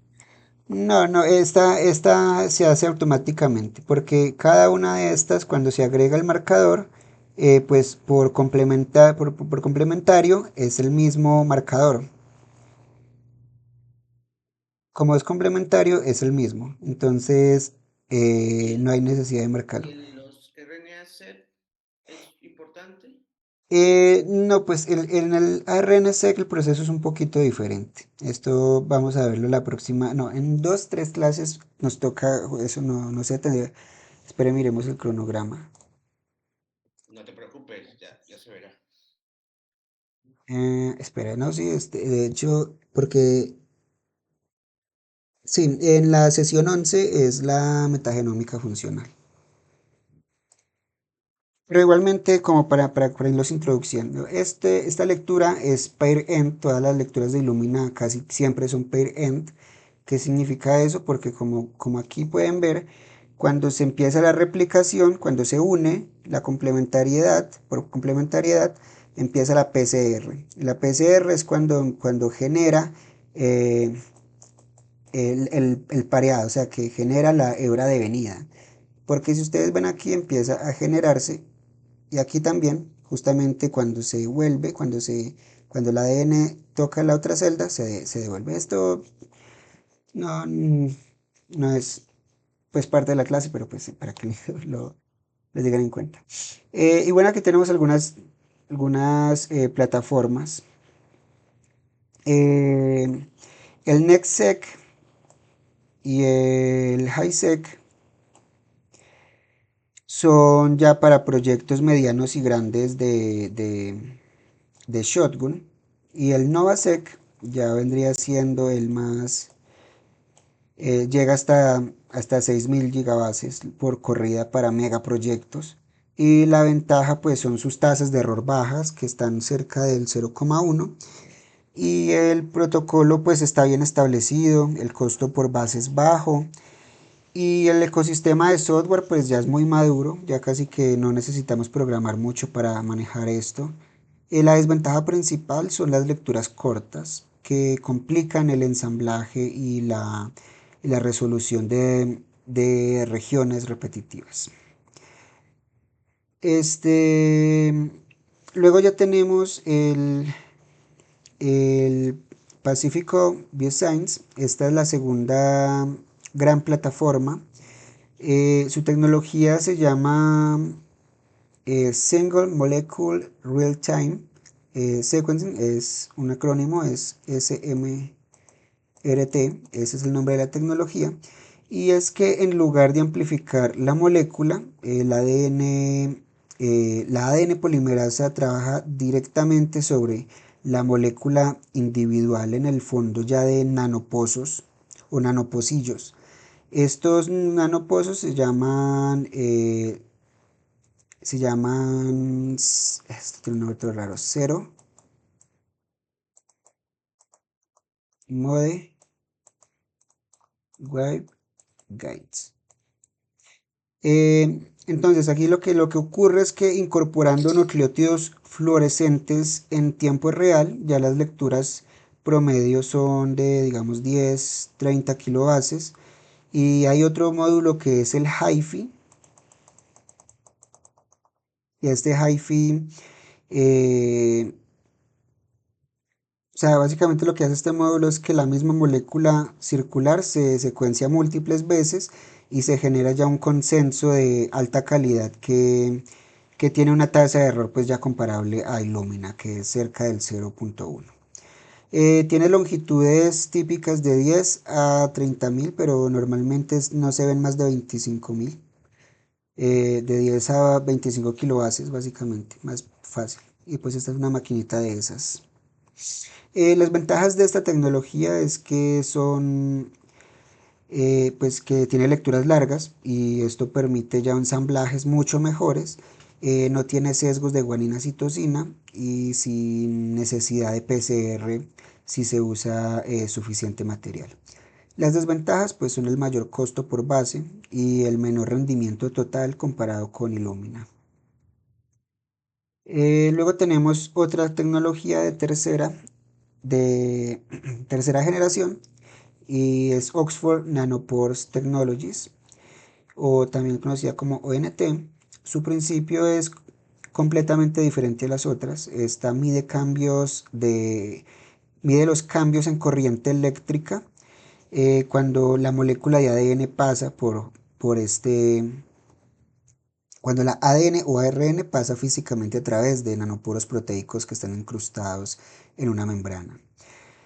no, esta se hace automáticamente, porque cada una de estas, cuando se agrega el marcador, pues por complementario es el mismo marcador. Como es complementario, es el mismo. Entonces,
¿Y,
no hay necesidad de marcarlo.
y los RNA-seq es importante?
No, pues en el ARNSEC el proceso es un poquito diferente. Esto vamos a verlo la próxima, no, en dos, tres clases nos toca, eso no se tendría. Espere, miremos el cronograma.
No te preocupes, ya se verá.
Espera, no, sí, de hecho, porque sí, en la sesión 11 es la metagenómica funcional. Pero igualmente, como para irlos introduciendo, esta lectura es pair end. Todas las lecturas de Illumina casi siempre son pair end. ¿Qué significa eso? Porque como aquí pueden ver, cuando se empieza la replicación, cuando se une la complementariedad, por complementariedad, empieza la PCR. La PCR es cuando genera eh, el pareado, o sea, que genera la hebra de venida. Porque si ustedes ven aquí, empieza a generarse, y aquí también, justamente cuando se vuelve, cuando el ADN toca la otra celda, se devuelve. Esto no, no es pues parte de la clase, pero pues para que lo tengan en cuenta. Y bueno, aquí tenemos algunas plataformas. Eh, el NextSec y el HiSec son ya para proyectos medianos y grandes de Shotgun. Y el NovaSec ya vendría siendo el más, llega hasta 6000 gigabases por corrida para megaproyectos. Y la ventaja pues son sus tasas de error bajas, que están cerca del 0,1. Y el protocolo pues está bien establecido, el costo por base es bajo. Y el ecosistema de software pues ya es muy maduro, ya casi que no necesitamos programar mucho para manejar esto. La desventaja principal son las lecturas cortas, que complican el ensamblaje y la resolución de regiones repetitivas. Este, luego ya tenemos el Pacifico Bioscience. Esta es la segunda gran plataforma. Su tecnología se llama Single Molecule Real Time Sequencing, es un acrónimo, es SMRT, ese es el nombre de la tecnología. Y es que en lugar de amplificar la molécula, la ADN polimerasa trabaja directamente sobre la molécula individual, en el fondo ya de nanopozos o nanopocillos. Estos nanopozos se llaman, esto tiene un nombre todo raro, Zero Mode Wave Guides. Entonces aquí lo que ocurre es que incorporando nucleótidos fluorescentes en tiempo real, ya las lecturas promedio son de, digamos, 10, 30 kilobases. Y hay otro módulo que es el HiFi. Y este HiFi, eh, o sea, básicamente lo que hace este módulo es que la misma molécula circular se secuencia múltiples veces y se genera ya un consenso de alta calidad que tiene una tasa de error pues ya comparable a Illumina, que es cerca del 0.1. Tiene longitudes típicas de 10 a 30.000, pero normalmente no se ven más de 25.000. De 10 a 25 kilobases básicamente, más fácil. Y pues esta es una maquinita de esas. Las ventajas de esta tecnología es que pues que tiene lecturas largas y esto permite ya ensamblajes mucho mejores. No tiene sesgos de guanina citosina y sin necesidad de PCR si se usa suficiente material. Las desventajas pues son el mayor costo por base y el menor rendimiento total comparado con Illumina. Luego tenemos otra tecnología de tercera generación, y es Oxford Nanopores Technologies, o también conocida como ONT. Su principio es completamente diferente a las otras. Esta mide los cambios en corriente eléctrica cuando la molécula de ADN pasa cuando la ADN o ARN pasa físicamente a través de nanoporos proteicos que están incrustados en una membrana.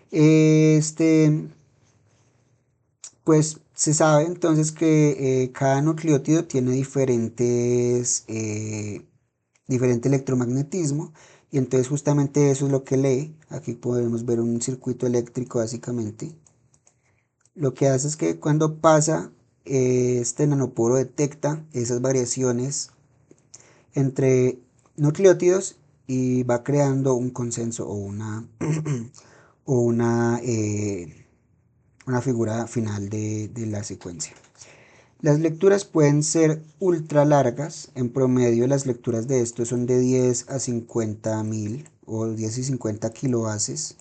Este, pues se sabe entonces que cada nucleótido tiene diferente electromagnetismo, y entonces justamente eso es lo que lee. Aquí podemos ver un circuito eléctrico básicamente. Lo que hace es que cuando pasa, este nanoporo detecta esas variaciones entre nucleótidos y va creando un consenso o una figura final de la secuencia. Las lecturas pueden ser ultra largas. En promedio las lecturas de esto son de 10 a 50.000 o 10 y 50 kilobases.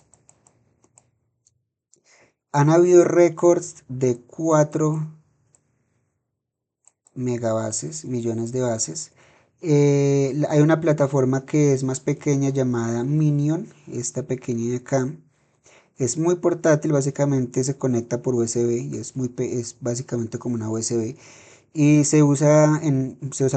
Han habido récords de 4 megabases, millones de bases. Hay una plataforma que es más pequeña llamada Minion, esta pequeña de acá. Es muy portátil, básicamente se conecta por USB y es básicamente como una USB. Y se usa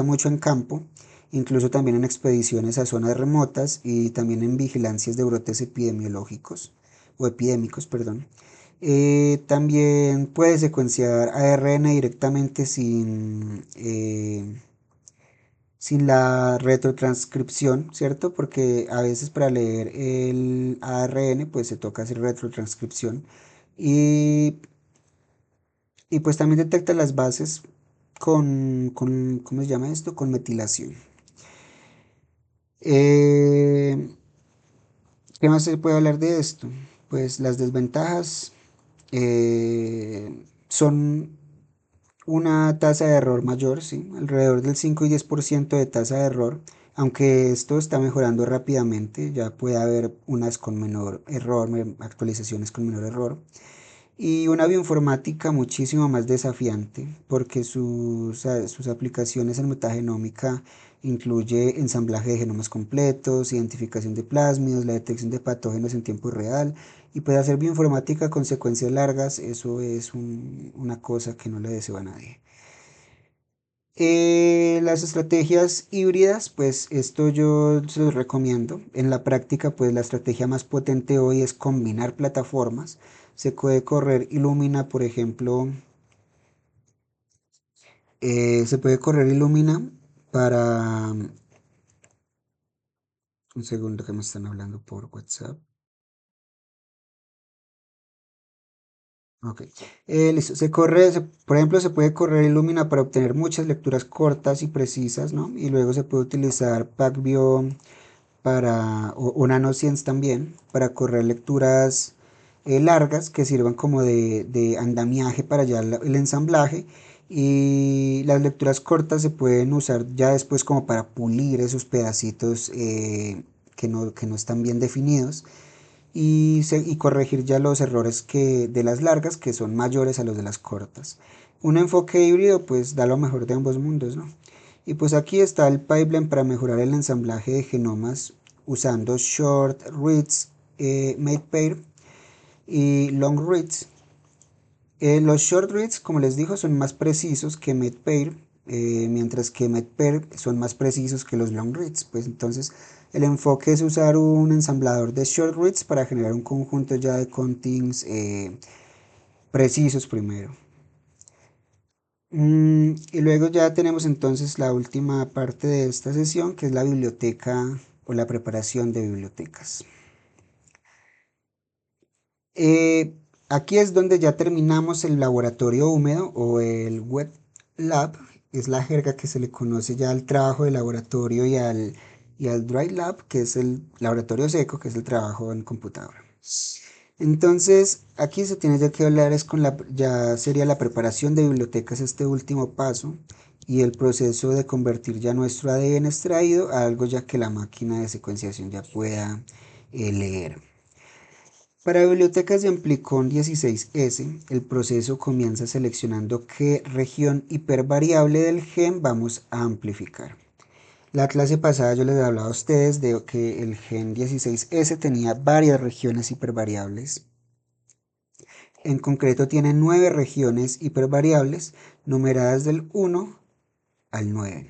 mucho en campo, incluso también en expediciones a zonas remotas y también en vigilancias de brotes epidemiológicos o epidémicos, perdón. También puede secuenciar ARN directamente sin la retrotranscripción, ¿cierto? Porque a veces para leer el ARN pues se toca hacer retrotranscripción. Y, y pues también detecta las bases ¿cómo se llama esto? Con metilación. Eh, ¿Qué más se puede hablar de esto? Pues las desventajas son una tasa de error mayor, ¿sí? Alrededor del 5 y 10% de tasa de error Aunque esto está mejorando rápidamente, ya puede haber unas con menor error, actualizaciones con menor error. Y una bioinformática muchísimo más desafiante, porque sus aplicaciones en metagenómica incluye ensamblaje de genomas completos, identificación de plásmidos, la detección de patógenos en tiempo real, y puede hacer bioinformática con secuencias largas, eso es una cosa que no le deseo a nadie. Las estrategias híbridas, pues esto yo se los recomiendo. En la práctica, pues la estrategia más potente hoy es combinar plataformas. Se puede correr Illumina, por ejemplo, se puede correr Illumina para... Un segundo que me están hablando por WhatsApp. Ok. Listo. Por ejemplo, se puede correr Illumina para obtener muchas lecturas cortas y precisas, ¿no? Y luego se puede utilizar PacBio o nanoscience también, para correr lecturas largas que sirvan como de andamiaje para ya el ensamblaje. Y las lecturas cortas se pueden usar ya después como para pulir esos pedacitos que no están bien definidos y corregir ya los errores de las largas que son mayores a los de las cortas. Un enfoque híbrido pues da lo mejor de ambos mundos, ¿no? Y pues aquí está el pipeline para mejorar el ensamblaje de genomas usando short reads MatePair y long reads. Los short reads, como les digo, son más precisos que MatePair, mientras que MatePair son más precisos que los long reads. Pues entonces el enfoque es usar un ensamblador de short reads para generar un conjunto ya de contings precisos primero. Y luego ya tenemos entonces la última parte de esta sesión, que es la biblioteca o la preparación de bibliotecas. Eh, Aquí es donde ya terminamos el laboratorio húmedo o el wet lab, es la jerga que se le conoce ya al trabajo de laboratorio y al dry lab, que es el laboratorio seco, que es el trabajo en computadora. Entonces, aquí se tiene ya que hablar es ya sería la preparación de bibliotecas este último paso y el proceso de convertir ya nuestro ADN extraído a algo ya que la máquina de secuenciación ya pueda leer. Para bibliotecas de Amplicon 16S, el proceso comienza seleccionando qué región hipervariable del gen vamos a amplificar. La clase pasada yo les hablaba a ustedes de que el gen 16S tenía varias regiones hipervariables. En concreto tiene 9 regiones hipervariables numeradas del 1 al 9.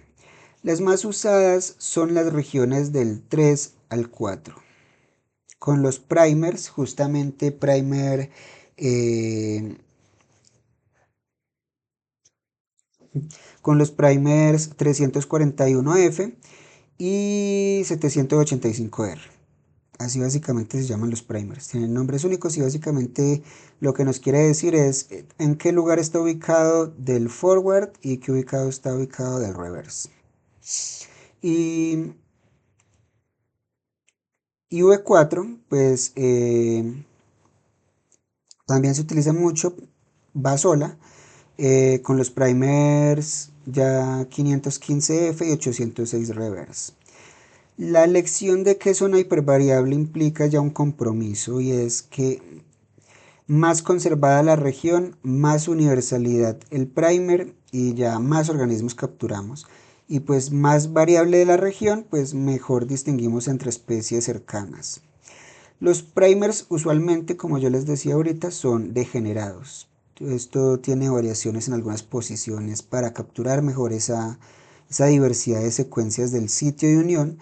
Las más usadas son las regiones del 3 al 4. Con los primers, justamente con los primers 341F y 785R. Así básicamente se llaman los primers. Tienen nombres únicos y básicamente lo que nos quiere decir es en qué lugar está ubicado del forward y qué está ubicado del reverse. Y, y V4, pues también se utiliza mucho, va sola, con los primers ya 515F y 806 reverse. La elección de qué zona hipervariable implica ya un compromiso y es que más conservada la región, más universalidad el primer y ya más organismos capturamos. Y pues más variable de la región, pues mejor distinguimos entre especies cercanas. Los primers usualmente, como yo les decía ahorita, son degenerados. Esto tiene variaciones en algunas posiciones para capturar mejor esa diversidad de secuencias del sitio de unión.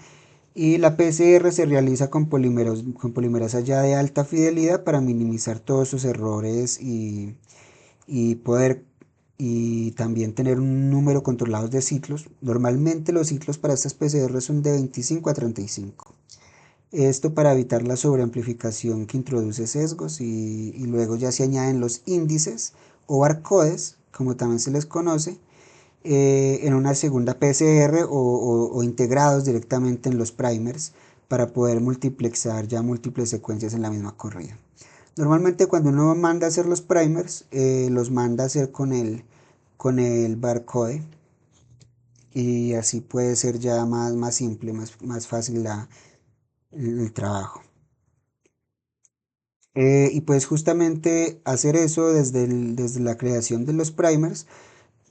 Y la PCR se realiza con polimerasa ya de alta fidelidad para minimizar todos sus errores y poder y también tener un número controlado de ciclos. Normalmente los ciclos para estas PCR son de 25 a 35. Esto para evitar la sobreamplificación que introduce sesgos y luego ya se añaden los índices o barcodes, como también se les conoce, en una segunda PCR o integrados directamente en los primers para poder multiplexar ya múltiples secuencias en la misma corrida. Normalmente cuando uno manda a hacer los primers, los manda a hacer con el barcode y así puede ser ya más simple, más fácil el trabajo. Y pues justamente hacer eso desde la creación de los primers,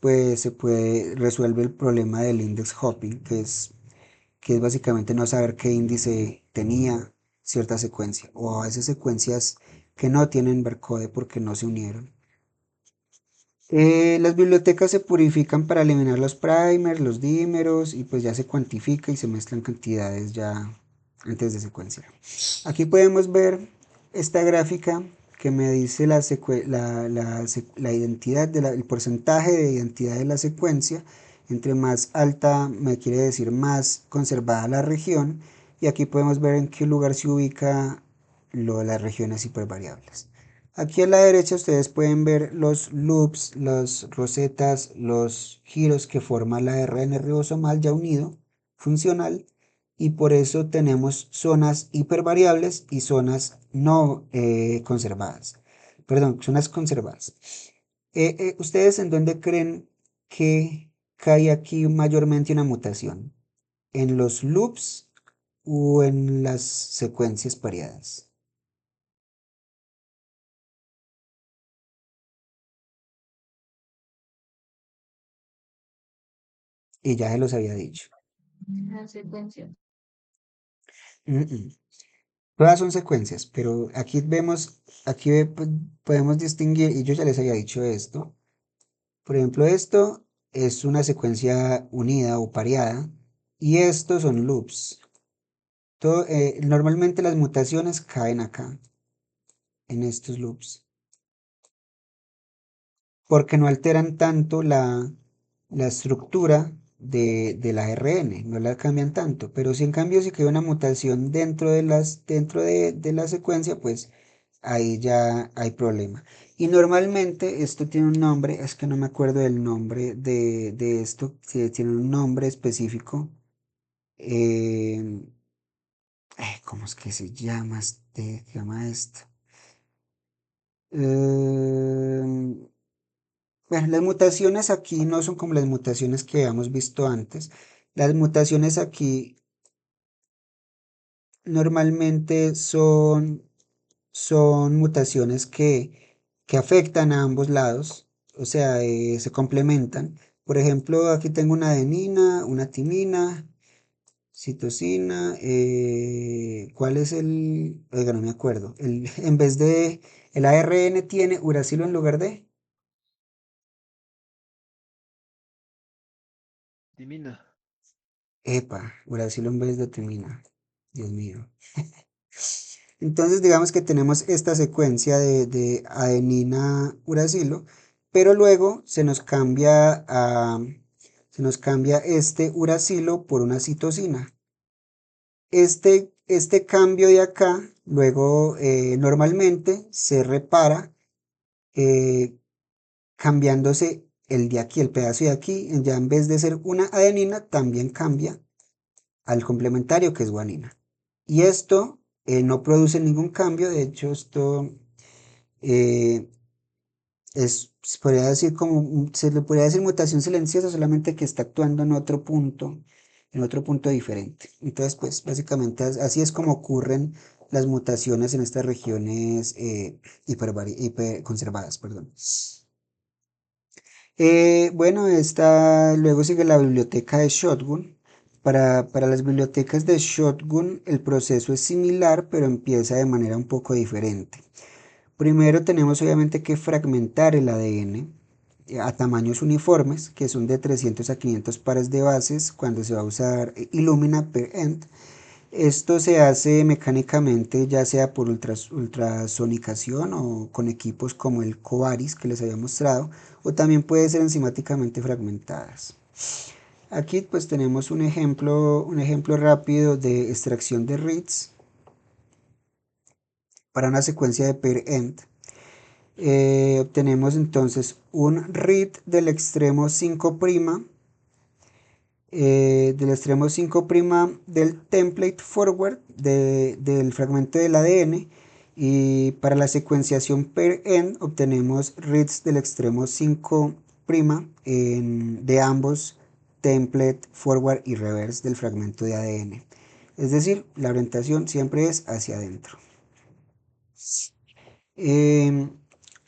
pues resuelve el problema del index hopping, que es básicamente no saber qué índice tenía cierta secuencia, o a veces secuencias que no tienen barcode porque no se unieron. Las bibliotecas se purifican para eliminar los primers, los dímeros, y pues ya se cuantifica y se mezclan cantidades ya antes de secuenciar. Aquí podemos ver esta gráfica que me dice la identidad, el porcentaje de identidad de la secuencia. Entre más alta me quiere decir más conservada la región, y aquí podemos ver en qué lugar se ubica las regiones hipervariables. Aquí a la derecha ustedes pueden ver los loops, las rosetas, los giros que forma la RN ribosomal ya unido, funcional, y por eso tenemos zonas hipervariables y zonas no conservadas. Perdón, zonas conservadas. ¿Ustedes en dónde creen que cae aquí mayormente una mutación? ¿En los loops o en las secuencias pareadas? Y ya se los había dicho.
La secuencia.
Mm, mm. Todas son secuencias, pero aquí vemos, podemos distinguir, y yo ya les había dicho esto. Por ejemplo, esto es una secuencia unida o pareada, y estos son loops. Normalmente las mutaciones caen acá, en estos loops, porque no alteran tanto la estructura de la RN, no la cambian tanto, pero si en cambio si queda una mutación dentro de la secuencia, pues ahí ya hay problema. Y normalmente esto tiene un nombre, es que no me acuerdo del nombre de esto, si tiene un nombre específico. eh, ¿Cómo es que se llama esto? Em, bueno, las mutaciones aquí no son como las mutaciones que habíamos visto antes. Las mutaciones aquí normalmente son mutaciones que afectan a ambos lados, o sea, se complementan. Por ejemplo, aquí tengo una adenina, una timina, citosina, ¿cuál es oiga, no me acuerdo. En vez de el ARN tiene uracilo en lugar de,
Dimina.
epa, uracilo en vez de timina. Dios mío. Entonces, digamos que tenemos esta secuencia de adenina uracilo, pero luego se nos cambia este uracilo por una citosina. Este cambio de acá, luego normalmente se repara eh, cambiándose el de aquí, el pedazo de aquí, ya en vez de ser una adenina, también cambia al complementario que es guanina. Y esto no produce ningún cambio, de hecho esto eh, se podría decir se le podría decir mutación silenciosa, solamente que está actuando en otro punto diferente. Entonces, pues básicamente así es como ocurren las mutaciones en estas regiones hiperconservadas, perdón. Bueno, luego sigue la biblioteca de Shotgun. Para las bibliotecas de Shotgun el proceso es similar, pero empieza de manera un poco diferente. Primero tenemos obviamente que fragmentar el ADN a tamaños uniformes, que son de 300 a 500 pares de bases cuando se va a usar Illumina per end. Esto se hace mecánicamente ya sea por ultrasonicación o con equipos como el Covaris que les había mostrado, o también puede ser enzimáticamente fragmentadas. Aquí pues tenemos un ejemplo rápido de extracción de reads para una secuencia de per end. Obtenemos entonces un read del extremo 5' del template forward del fragmento del ADN, y para la secuenciación per end obtenemos reads del extremo 5' de ambos template, forward y reverse del fragmento de ADN. Es decir, la orientación siempre es hacia adentro. Em,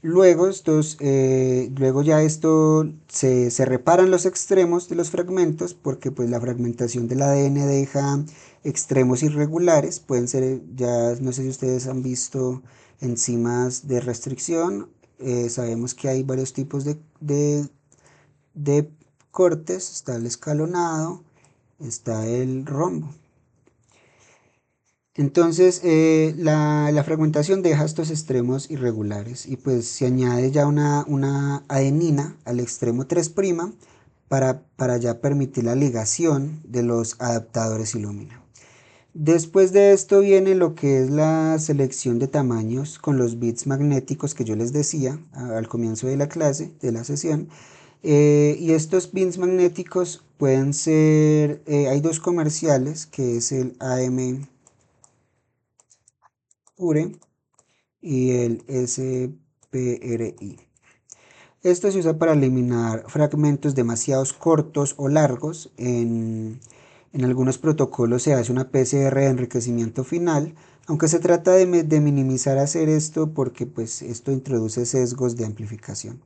luego ya esto se reparan los extremos de los fragmentos porque pues la fragmentación del ADN deja extremos irregulares, pueden ser, ya no sé si ustedes han visto enzimas de restricción, sabemos que hay varios tipos de cortes, está el escalonado, está el rombo. Entonces, la fragmentación deja estos extremos irregulares y pues se añade ya una adenina al extremo 3' para ya permitir la ligación de los adaptadores Illumina. Después de esto viene lo que es la selección de tamaños con los bits magnéticos que yo les decía al comienzo de la clase, de la sesión. Y estos bits magnéticos pueden ser, hay dos comerciales, que es el AM Pure y el SPRI. Esto se usa para eliminar fragmentos demasiado cortos o largos. En algunos protocolos se hace una PCR de enriquecimiento final, aunque se trata de minimizar hacer esto porque pues, esto introduce sesgos de amplificación.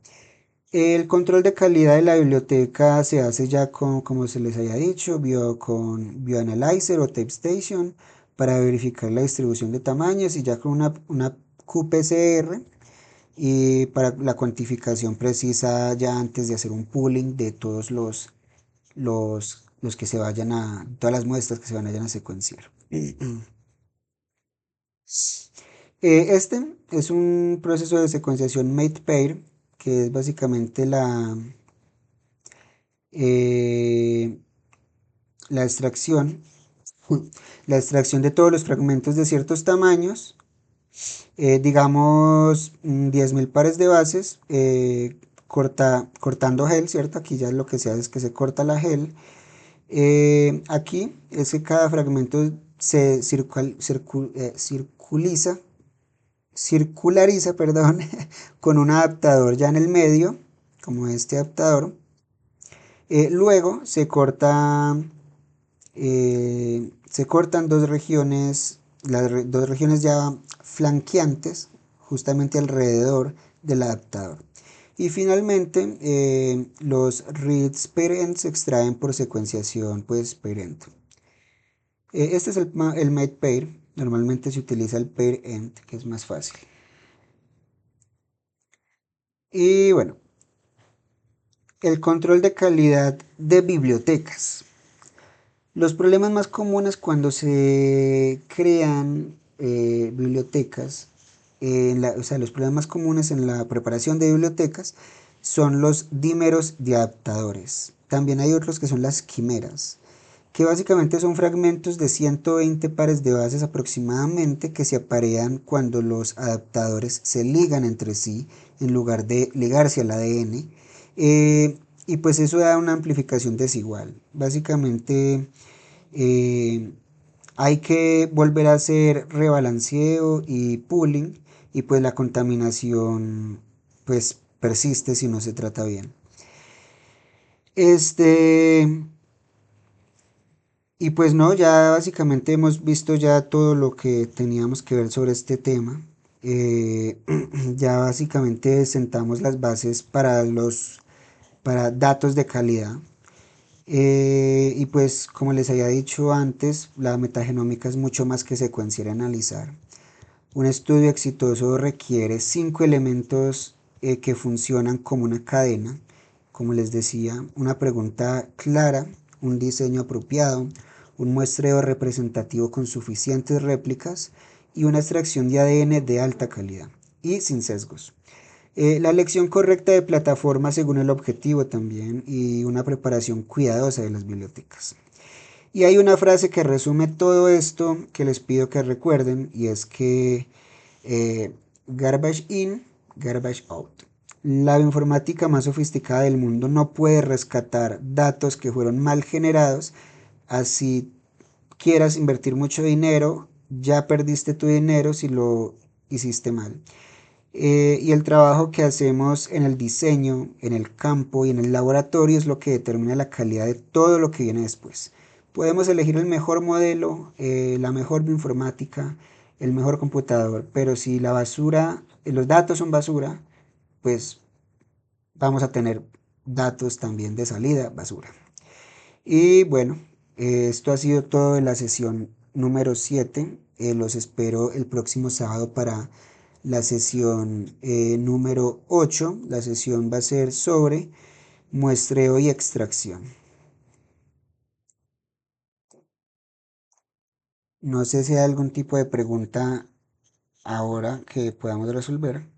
El control de calidad de la biblioteca se hace ya con, como se les haya dicho, con Bioanalyzer o TapeStation para verificar la distribución de tamaños y ya con una QPCR y para la cuantificación precisa ya antes de hacer un pooling de todos los que se vayan todas las muestras que se vayan a secuenciar. Este es un proceso de secuenciación mate pair, que es básicamente eh, la extracción, la extracción de todos los fragmentos de ciertos tamaños, digamos 10.000 pares de bases, cortando gel, ¿cierto? Aquí ya lo que se hace es que se corta la gel. Aquí es que cada fragmento se circulariza, perdón, con un adaptador ya en el medio, como este adaptador. Luego se cortan dos regiones, dos regiones ya flanqueantes, justamente alrededor del adaptador. Y finalmente, los reads parent se extraen por secuenciación pues parent. Este es el mate pair. Normalmente se utiliza el parent, que es más fácil. Y bueno, el control de calidad de bibliotecas. Los problemas más comunes cuando se crean bibliotecas, o sea, los problemas más comunes en la preparación de bibliotecas son los dímeros de adaptadores. También hay otros que son las quimeras, que básicamente son fragmentos de 120 pares de bases aproximadamente que se aparean cuando los adaptadores se ligan entre sí en lugar de ligarse al ADN. Y pues eso da una amplificación desigual. Básicamente hay que volver a hacer rebalanceo y pooling y pues la contaminación pues persiste si no se trata bien. Y pues no, ya básicamente hemos visto ya todo lo que teníamos que ver sobre este tema. Ya básicamente sentamos las bases para datos de calidad. Y pues como les había dicho antes, la metagenómica es mucho más que secuenciar y analizar. Un estudio exitoso requiere 5 elementos que funcionan como una cadena. Como les decía, una pregunta clara, un diseño apropiado, un muestreo representativo con suficientes réplicas y una extracción de ADN de alta calidad y sin sesgos. La elección correcta de plataforma según el objetivo también y una preparación cuidadosa de las bibliotecas. Y hay una frase que resume todo esto que les pido que recuerden y es que garbage in, garbage out. La bioinformática más sofisticada del mundo no puede rescatar datos que fueron mal generados, así quieras invertir mucho dinero, ya perdiste tu dinero si lo hiciste mal. Y el trabajo que hacemos en el diseño, en el campo y en el laboratorio es lo que determina la calidad de todo lo que viene después. Podemos elegir el mejor modelo, la mejor bioinformática, el mejor computador, pero si la basura, los datos son basura, pues vamos a tener datos también de salida basura. Y bueno, esto ha sido todo de la sesión número 7. Los espero el próximo sábado para la sesión número 8. La sesión va a ser sobre muestreo y extracción. No sé si hay algún tipo de pregunta ahora que podamos resolver.